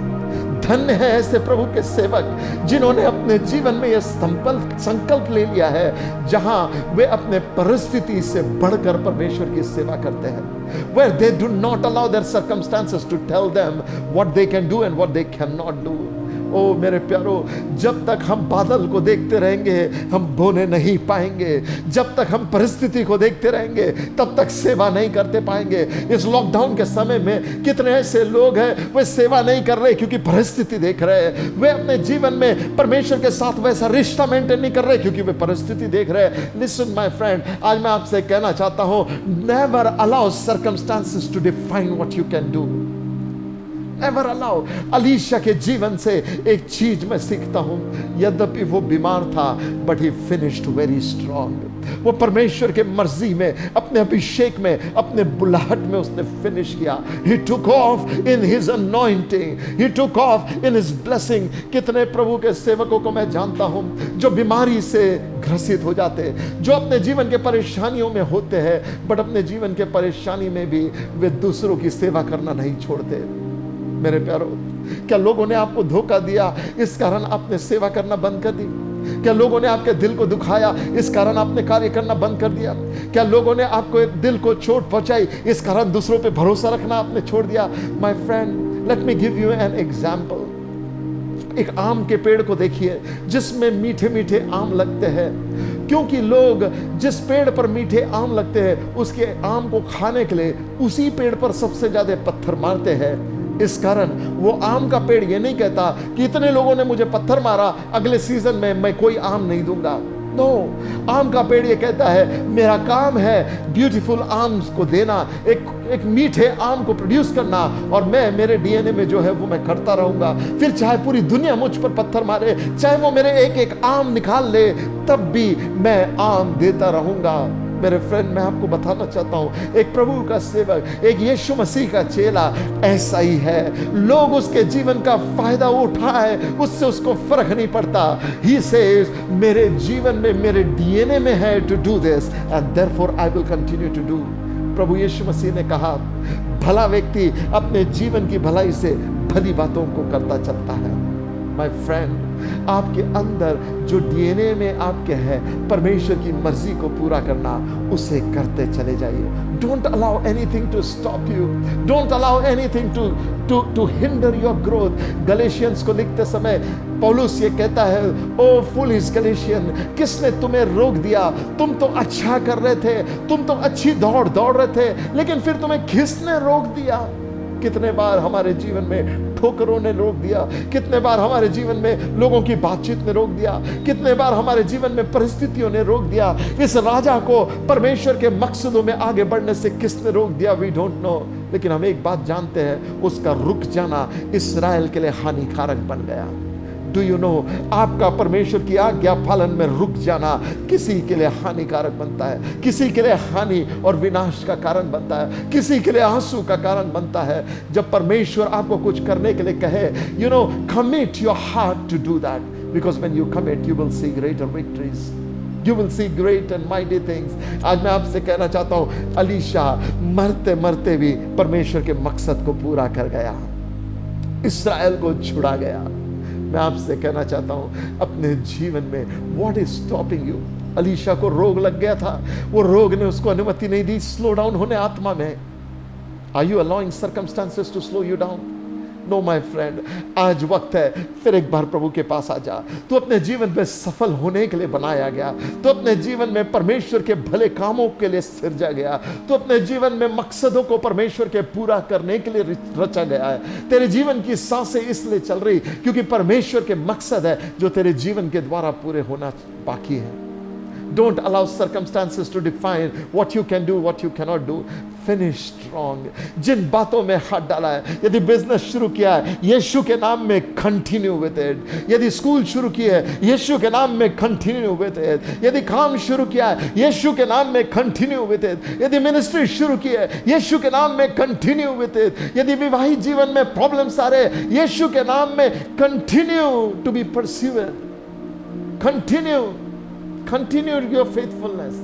धन्य है ऐसे प्रभु के सेवक जिन्होंने अपने जीवन में यह संकल्प ले लिया है जहां वे अपने परिस्थिति से बढ़कर परमेश्वर की सेवा करते हैं। Where they do not allow their circumstances to tell them what they can do and what they cannot do. ओ मेरे प्यारो, जब तक हम बादल को देखते रहेंगे हम बोने नहीं पाएंगे। जब तक हम परिस्थिति को देखते रहेंगे तब तक सेवा नहीं करते पाएंगे। इस लॉकडाउन के समय में कितने ऐसे लोग हैं वे सेवा नहीं कर रहे क्योंकि परिस्थिति देख रहे हैं। वे अपने जीवन में परमेश्वर के साथ वैसा रिश्ता मेंटेन नहीं कर रहे क्योंकि वे परिस्थिति देख रहे हैं। लिसन माय फ्रेंड, आज मैं आपसे कहना चाहता हूं, never allow circumstances to define what you can do. Never allow। Elisha के जीवन से एक चीज मैं सीखता हूं, यद्यपि वो बीमार था but he finished very strong. वो परमेश्वर के मर्जी में, अपने अभिषेक में, अपने बुलाहट में उसने फिनिश किया। He took off in his anointing, he took off in his blessing। कितने प्रभु के सेवकों को मैं जानता हूं जो बीमारी से ग्रसित हो जाते, जो अपने जीवन के परेशानियों में होते हैं बट अपने जीवन के परेशानी में भी वे दूसरों की सेवा करना नहीं छोड़ते। मेरे प्यारो, क्या लोगों ने आपको धोखा दिया इस कारण आपने सेवा करना बंद कर दी? क्या लोगों ने आपके दिल को दुखाया इस कारण आपने कार्य करना बंद कर दिया? क्या लोगों ने आपको दिल को चोट पहुंचाई इस कारण दूसरों पे भरोसा रखना आपने छोड़ दिया? My friend, let me give you an example. एक आम के पेड़ को देखिए जिसमें मीठे मीठे आम लगते हैं। क्योंकि लोग जिस पेड़ पर मीठे आम लगते हैं उसके आम को खाने के लिए उसी पेड़ पर सबसे ज्यादा पत्थर मारते हैं। इस कारण वो आम का पेड़ ये नहीं कहता कि इतने लोगों ने मुझे पत्थर मारा, अगले सीजन में मैं कोई आम नहीं दूंगा। नो, आम का पेड़ ये कहता है मेरा काम है ब्यूटीफुल आम्स को देना, एक मीठे आम को प्रोड्यूस करना, और मैं मेरे डीएनए में जो है वो मैं करता रहूंगा। फिर चाहे पूरी दुनिया मुझ पर पत्थर मारे, चाहे वो मेरे एक एक आम निकाल ले, तब भी मैं आम देता रहूंगा। मेरे फ्रेंड, मैं आपको बताना चाहता हूं, एक प्रभु का सेवक, एक यीशु मसीह का चेला ऐसा ही है। लोग उसके जीवन का फायदा उठाए, उससे उसको फर्क नहीं पड़ता। He says, मेरे जीवन में, मेरे डीएनए में है to do this and therefore I will continue to do। प्रभु यीशु मसीह ने कहा, भला व्यक्ति अपने जीवन की भलाई से भली बातों को करता चलता है। माय फ्रेंड, आपके अंदर जो डीएनए में आपके है परमेश्वर की मर्जी को पूरा करना, उसे करते चले जाइए। Don't allow anything to stop you, don't allow anything to hinder your growth. Galatians को लिखते समय पौलुस ये कहता है, ओ फूलिश गलेशियन, किसने तुम्हें रोक दिया? तुम तो अच्छा कर रहे थे, तुम तो अच्छी दौड़ रहे थे, लेकिन फिर तुम्हें किसने रोक दिया? कितने बार हमारे जीवन में ठोकरों ने रोक दिया, कितने बार हमारे जीवन में लोगों की बातचीत ने रोक दिया, कितने बार हमारे जीवन में परिस्थितियों ने रोक दिया। इस राजा को परमेश्वर के मकसदों में आगे बढ़ने से किसने रोक दिया? We don't know. लेकिन हम एक बात जानते हैं, उसका रुक जाना इस्राएल के लिए हानिकारक बन गया। डू यू नो, आपका परमेश्वर की आज्ञा पालन में रुक जाना किसी के लिए हानिकारक बनता है, किसी के लिए हानि और विनाश का कारण बनता है, किसी के लिए आंसू का कारण बनता है। जब परमेश्वर आपको कुछ करने के लिए कहे, you know, commit your heart to do that, because when you commit you will see greater victories, You will see great and mighty things। आज मैं आपसे कहना चाहता हूं, अलीशा मरते मरते भी परमेश्वर के मकसद को पूरा कर गया, इस्राएल को छुड़ा गया। मैं आपसे कहना चाहता हूं, अपने जीवन में what is stopping you? Alisha को रोग लग गया था, वो रोग ने उसको अनुमति नहीं दी स्लो डाउन होने आत्मा में। Are you allowing circumstances to slow you down? No my friend, आज वक्त है फिर एक बार प्रभु के पास आ जा। तू अपने जीवन में सफल होने के लिए बनाया गया, तू अपने जीवन में परमेश्वर के भले कामों के लिए सिरजा गया, तू अपने जीवन में मकसदों को परमेश्वर के पूरा करने के लिए रचा गया है। तेरे जीवन की सांसें इसलिए चल रही क्योंकि परमेश्वर के मकसद है जो तेरे जीवन के द्वारा पूरे होना बाकी है। Don't allow circumstances to define what you can do, what you cannot do. Finish strong। जिन बातों में हाथ डाला है, यदि बिजनेस शुरू किया है, यीशु के नाम में कंटिन्यू विद इट। यदि स्कूल शुरू किया है, यीशु के नाम में कंटिन्यू विद इट। यदि काम शुरू किया है, यीशु के नाम में कंटिन्यू विद इट। यदि मिनिस्ट्री शुरू की है, यीशु के नाम में कंटिन्यू विद इट। यदि विवाहित जीवन में प्रॉब्लम्स आ रहे, यीशु के नाम में continue to be persuaded, continue your faithfulness.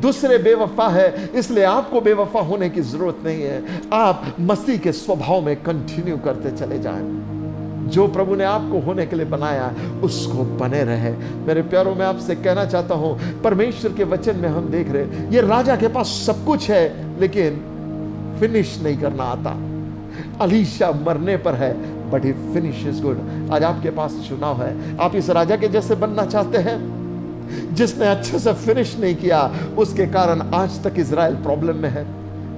दूसरे बेवफा है, इसलिए आपको बेवफा होने की जरूरत नहीं है। आप मसीह के स्वभाव में कंटिन्यू करते चले जाएं। जो प्रभु ने आपको होने के लिए बनाया उसको बने रहे। मेरे प्यारों, मैं आपसे कहना चाहता हूं, परमेश्वर के वचन में हम देख रहे, ये राजा के पास सब कुछ है लेकिन फिनिश नहीं करना आता। अलीशा मरने पर है but he finish is good. आज आपके पास चुनाव है, आप इस राजा के जैसे बनना चाहते हैं जिसने अच्छे से फिनिश नहीं किया, उसके कारण आज तक इजराइल प्रॉब्लम में है,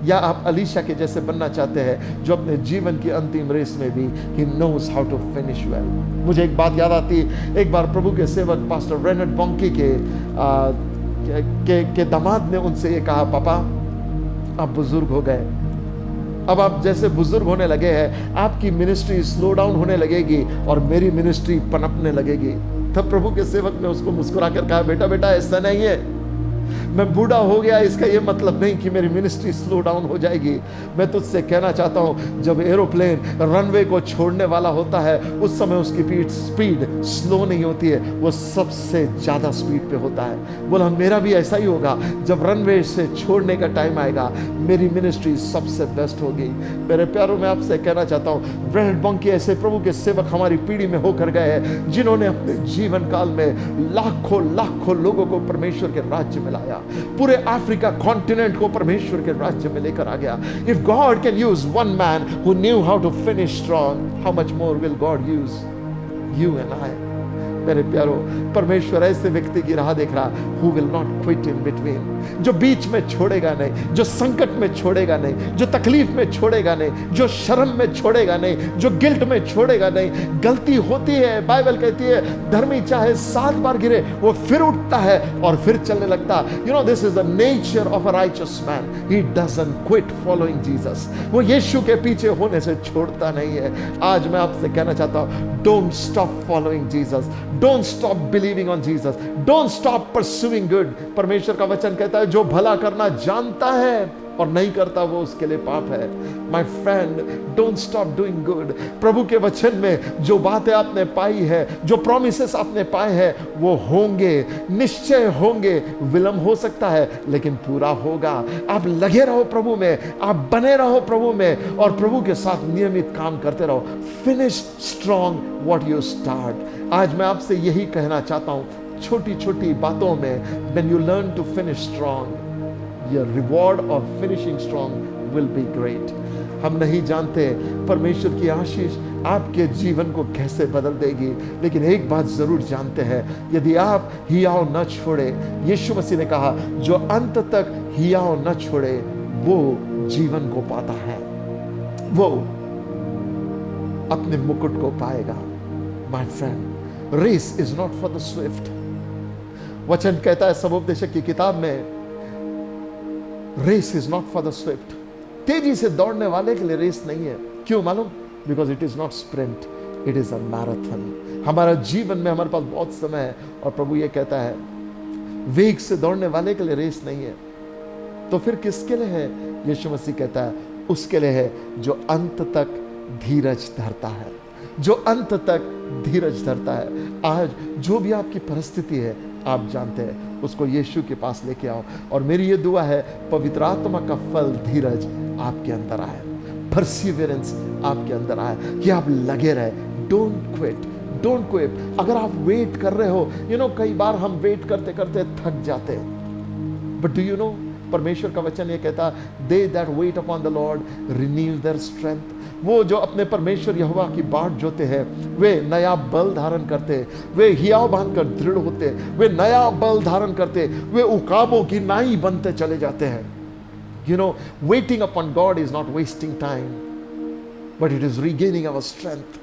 या आप अलीशा के जैसे बनना चाहते हैं जो अपने जीवन की अंतिम रेस में भी he knows how to finish well. मुझे एक बात याद आती, एक बार प्रभु के सेवक पास्टर रेनड बॉन्की के दामाद ने उनसे ये कहा, पापा आप बुजुर्ग हो गए, अब आप जैसे बुजुर्ग होने लगे हैं, आपकी मिनिस्ट्री स्लो डाउन होने लगेगी और मेरी मिनिस्ट्री पनपने लगेगी। तब प्रभु के सेवक ने उसको मुस्कुरा कर कहा, बेटा बेटा ऐसा नहीं है, मैं बूढ़ा हो गया इसका ये मतलब नहीं कि मेरी मिनिस्ट्री स्लो डाउन हो जाएगी। मैं तुझसे कहना चाहता हूं, जब एरोप्लेन रनवे को छोड़ने वाला होता है उस समय उसकी स्पीड स्लो नहीं होती है, वो सबसे ज्यादा स्पीड पे होता है। बोला मेरा भी ऐसा ही होगा, जब रनवे से छोड़ने का टाइम आएगा मेरी मिनिस्ट्री सबसे बेस्ट होगी। मेरे प्यारों, मैं आपसे कहना चाहता हूँ, रेनड बॉन्की ऐसे प्रभु के सेवक हमारी पीढ़ी में होकर गए हैं जिन्होंने अपने जीवन काल में लाखों लाखों लोगों को परमेश्वर के राज्य में लाया, पूरे अफ्रीका कॉन्टिनेंट को परमेश्वर के राज्य में लेकर आ गया। If God can use one man who knew how to finish strong, how much more will God use you and I. मेरे प्यारो, परमेश्वर ऐसे व्यक्ति की राह देख रहा, who will not quit in between, जो बीच में छोड़ेगा नहीं, जो संकट में छोड़ेगा नहीं, जो तकलीफ में छोड़ेगा नहीं, जो शर्म में छोड़ेगा नहीं, जो गिल्ट में छोड़ेगा नहीं। गलती होती है, बाइबल कहती है धर्मी चाहे 7 बार गिरे वो फिर उठता है और फिर चलने लगता। You know, this is the nature of a righteous man, he doesn't quit following Jesus. वो यीशु के पीछे होने से छोड़ता नहीं है। आज मैं आपसे कहना चाहता हूं, don't stop following Jesus, don't stop believing on Jesus, don't stop pursuing good. परमेश्वर का वचन कहता है जो भला करना जानता है और नहीं करता वो उसके लिए पाप है। My friend, don't stop doing good. प्रभु के वचन में जो बातें आपने पाई है, जो प्रॉमिसेस आपने पाए हैं, वो होंगे, निश्चय होंगे। विलंब हो सकता है लेकिन पूरा होगा। आप लगे रहो प्रभु में, आप बने रहो प्रभु में और प्रभु के साथ नियमित काम करते रहो। Finish strong what you start. आज मैं आपसे यही कहना चाहता हूं, छोटी छोटी बातों में when you learn to finish strong, your reward of finishing strong will be great। हम नहीं जानते परमेश्वर की आशीष आपके जीवन को कैसे बदल देगी, लेकिन एक बात जरूर जानते हैं, यदि आप हियाव न छोड़े, यीशु मसीह ने कहा जो अंत तक हियाव न छोड़े वो जीवन को पाता है, वो अपने मुकुट को पाएगा। My friend, race is not for the swift। वचन कहता है समुपदेशक की किताब में, race is not for the swift. तेजी से दौड़ने वाले के लिए रेस नहीं है। क्यों मालूम? Because it is not sprint, it is a marathon. हमारा जीवन में हमारे पास बहुत समय है और प्रभु ये कहता है वेग से दौड़ने वाले के लिए रेस नहीं है। तो फिर किसके लिए है? यीशु मसीह कहता है उसके लिए है जो अंत तक धीरज धरता है, जो अंत तक धीरज धरता है। आज जो भी आपकी परिस्थिति है, आप जानते हैं, उसको यीशु के पास लेके आओ। और मेरी ये दुआ है, पवित्र आत्मा का फल धीरज आपके अंदर आए, परसिवियरेंस आपके अंदर आए, कि आप लगे रहे। Don't quit, don't quit. अगर आप वेट कर रहे हो, यू नो, कई बार हम वेट करते करते थक जाते हैं, बट डू यू नो, परमेश्वर का वचन ये कहता, they that wait upon the Lord renew their strength. वो जो अपने परमेश्वर यहोवा की बाट जोते हैं, वे नया बल धारण करते, वे हियाव बांधकर दृढ़ होते, वे नया बल धारण करते, वे उकाबों की नाई बनते चले जाते हैं। You know, waiting upon God is not wasting time, but it is regaining our strength.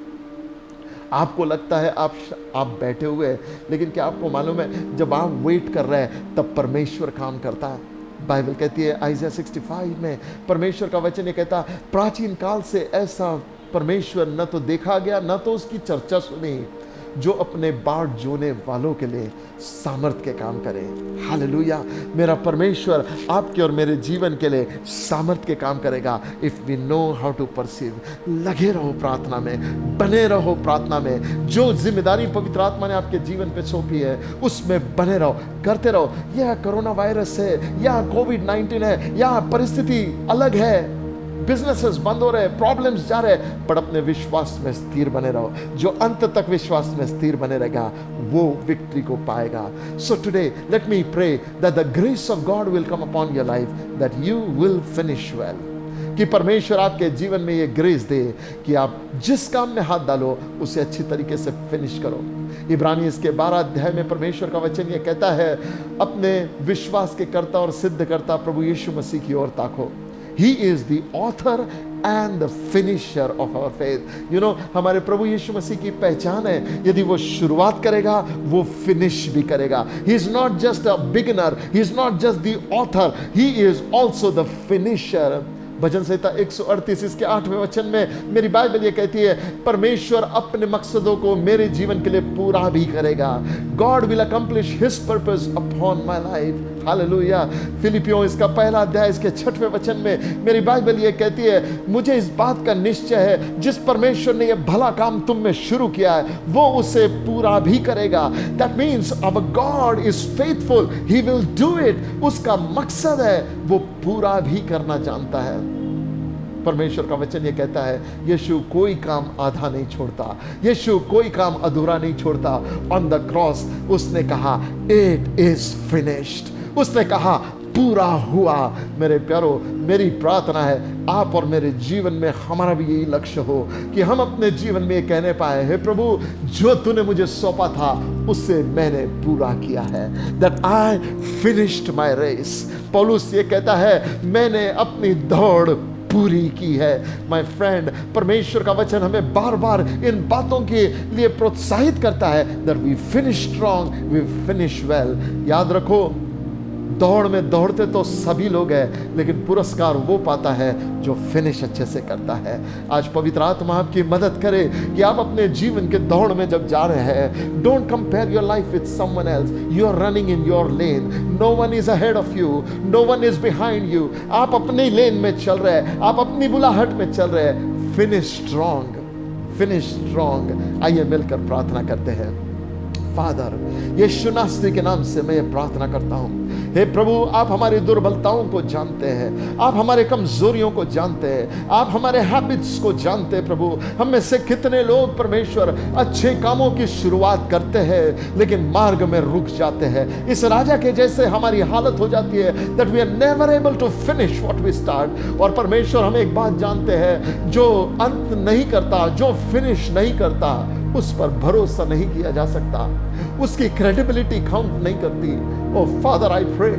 आपको लगता है आप बैठे हुए हैं, लेकिन क्या आपको मालूम है जब आप वेट कर रहे हैं तब परमेश्वर काम करता है। बाइबल कहती है आइज़ाया 65 में, परमेश्वर का वचन ये कहता, प्राचीन काल से ऐसा परमेश्वर न तो देखा गया न तो उसकी चर्चा सुनी, जो अपने बाट जोने वालों के लिए सामर्थ के काम करे। हालेलुया। मेरा परमेश्वर आपके और मेरे जीवन के लिए सामर्थ के काम करेगा if we know how to perceive. लगे रहो प्रार्थना में, बने रहो प्रार्थना में। जो जिम्मेदारी पवित्र आत्मा ने आपके जीवन पे सौंपी है उसमें बने रहो, करते रहो। यह कोरोना वायरस है या कोविड-19 है या परिस्थिति अलग है, बिजनेसेस बंद हो रहे, प्रॉब्लम्स जा रहे, पर अपने विश्वास में स्थिर बने रहो। जो अंत तक विश्वास में स्थिर बने रहेगा वो विक्ट्री को पाएगा। So today let me pray that the grace of God will come upon your life, that you will finish well. कि परमेश्वर आपके जीवन में ये ग्रेस दे कि आप जिस काम में हाथ डालो उसे अच्छी तरीके से फिनिश करो। इब्रानी इसके 12 अध्याय में परमेश्वर का वचन ये कहता है, अपने विश्वास के कर्ता और सिद्ध करता प्रभु यीशु मसीह की ओर ताको। He is the author and the finisher of our faith. You know, हमारे प्रभु यीशु मसीह की पहचान है, यदि वो शुरुआत करेगा वो फिनिश भी करेगा। He is not just a beginner, he is not just the author, he is also the finisher. भजन संहिता 138 इसके 8वें वचन में मेरी बाइबल ये कहती है, परमेश्वर अपने मकसदों को मेरे जीवन के लिए पूरा भी करेगा। God will accomplish His purpose upon my life. Hallelujah. फिलिपियों इसका 1 अध्याय इसके 6वें वचन में मेरी बाइबल ये कहती है, मुझे इस बात का निश्चय है, जिस परमेश्वर ने ये भला काम तुम में शुरू किया है वो उसे पूरा भी करेगा। That means our God is faithful, He will do it। उसका मकसद है वो पूरा भी करना जानता है। परमेश्वर का वचन ये कहता है, यीशु कोई काम आधा नहीं छोड़ता, यीशु कोई काम अधूरा नहीं छोड़ता। ऑन द क्रॉस उसने कहा इट इज फिनिश्ड, उसने कहा पूरा हुआ। मेरे प्यारो, मेरी प्रार्थना है आप और मेरे जीवन में हमारा भी यही लक्ष्य हो कि हम अपने जीवन में ये कहने पाए, हे प्रभु, जो तूने मुझे सौंपा था उससे मैंने पूरा किया है। That I finished my race। पौलुस ये कहता है, मैंने अपनी दौड़ पूरी की है। माय फ्रेंड, परमेश्वर का वचन हमें बार बार इन बातों के लिए प्रोत्साहित करता है। That we finish strong, we finish well. याद रखो, दौड़ में दौड़ते तो सभी लोग हैं, लेकिन पुरस्कार वो पाता है जो फिनिश अच्छे से करता है। आज पवित्र आत्मा आपकी मदद करे कि आप अपने जीवन के दौड़ में जब जा रहे हैं, don't compare your life with someone else. You are running in your lane, no one is ahead of you, no one is behind you. आप अपने लेन में चल रहे हैं, आप अपनी बुलाहट में चल रहे हैं। Finish strong, finish strong. आइए मिलकर प्रार्थना करते हैं। फादर, यीशु नासरी के नाम से मैं ये प्रार्थना करता हूँ, हे प्रभु, आप हमारी दुर्बलताओं को जानते हैं, आप हमारे कमजोरियों को जानते हैं, आप हमारे हैबिट्स को जानते हैं। प्रभु, हम में से कितने लोग परमेश्वर अच्छे कामों की शुरुआत करते हैं लेकिन मार्ग में रुक जाते हैं। इस राजा के जैसे हमारी हालत हो जाती है, that we are never able to finish what we start. और परमेश्वर, हम एक बात जानते हैं, जो अंत नहीं करता, जो फिनिश नहीं करता, उस पर भरोसा नहीं किया जा सकता, उसकी क्रेडिबिलिटी काउंट नहीं करती। ओ फादर, आई प्रे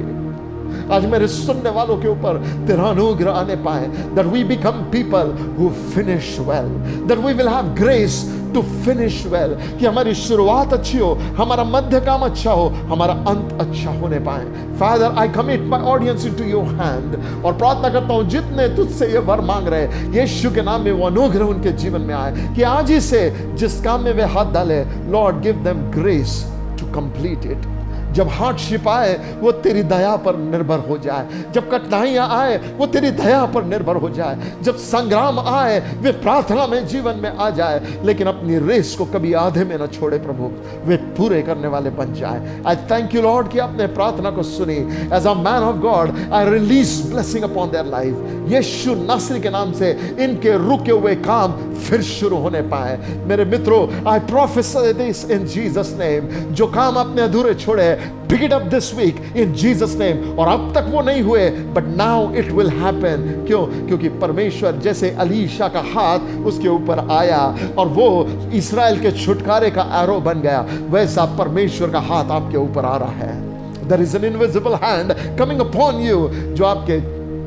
आज मेरे सुनने वालों के ऊपर तेरा अनुग्रह आने पाए, that we become people who finish well, that we will have grace to finish well, कि हमारी शुरुआत अच्छी हो, हमारा मध्य काम अच्छा हो, हमारा अंत अच्छा होने पाए। Father, I commit my audience into your hand, और प्रार्थना करता हूं जितने तुझसे ये वर मांग रहे हैं, यीशु के नाम में वो अनुग्रह उनके जीवन में आए, कि आज ही से जिस काम में वे हाथ डाले, Lord give them grace to complete it. जब हार्डशिप आए वो तेरी दया पर निर्भर हो जाए, जब कठिनाइयां आए वो तेरी दया पर निर्भर हो जाए, जब संग्राम आए वे प्रार्थना में जीवन में आ जाए, लेकिन अपनी रेस को कभी आधे में न छोड़े प्रभु, वे पूरे करने वाले बन जाए। आई थैंक यू लॉर्ड कि आपने प्रार्थना को सुनी। As a man of God I release blessing upon their life. यीशु नासरी के नाम से इनके रुके हुए काम फिर शुरू होने पाए। मेरे मित्रों, I prophesy this in Jesus name, जो काम आपने अधूरे छोड़े, pick it up this week in Jesus name। और अब तक वो नहीं हुए, but now it will happen। क्यों? क्योंकि परमेश्वर जैसे अलीशा का हाथ उसके ऊपर आया और वो इस्राएल के छुटकारे का एरो बन गया, वैसा परमेश्वर का हाथ आपके ऊपर आ रहा है। There is an invisible hand coming upon you, जो आपके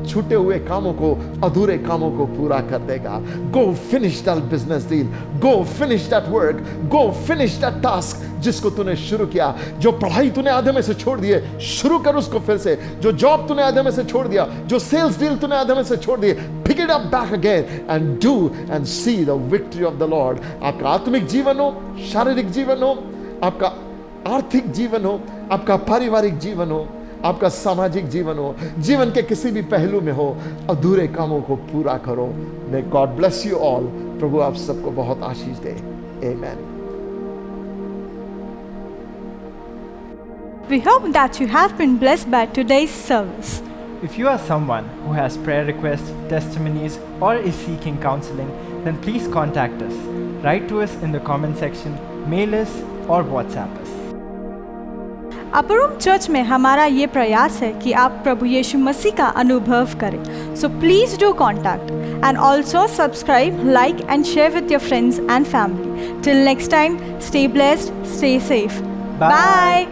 छूटे हुए कामों को, अधूरे कामों को पूरा कर देगा। Go finish that business deal, go finish that work, go finish that task जिसको तूने शुरू किया। जो पढ़ाई तूने आधे में से छोड़ दिए, शुरू कर उसको फिर से। जो जॉब तूने आधे में से छोड़ दिया, जो सेल्स डील तूने आधे में से छोड़ दिए, pick it up back again and do and see the victory of the Lord। आपका आत्मिक जीवन हो, शारीरिक जीवन हो, आपका आर्थिक जीवन हो, आपका पारिवारिक जीवन हो, आपका सामाजिक जीवन हो, जीवन के किसी भी पहलू में हो, अधूरे कामों को पूरा करो। May God bless you all. प्रभु आप सबको बहुत आशीष दे। Amen. We hope that you have been blessed by today's service. If you are someone who has prayer requests, testimonies, or is seeking counseling, then please contact us. Write to us in the comment section, mail us, or WhatsApp us. Upper room church में हमारा ये प्रयास है कि आप प्रभु यीशु मसीह का अनुभव करें। So please do contact and also subscribe, like and share with your friends and family. Till next time, stay blessed, stay safe, bye.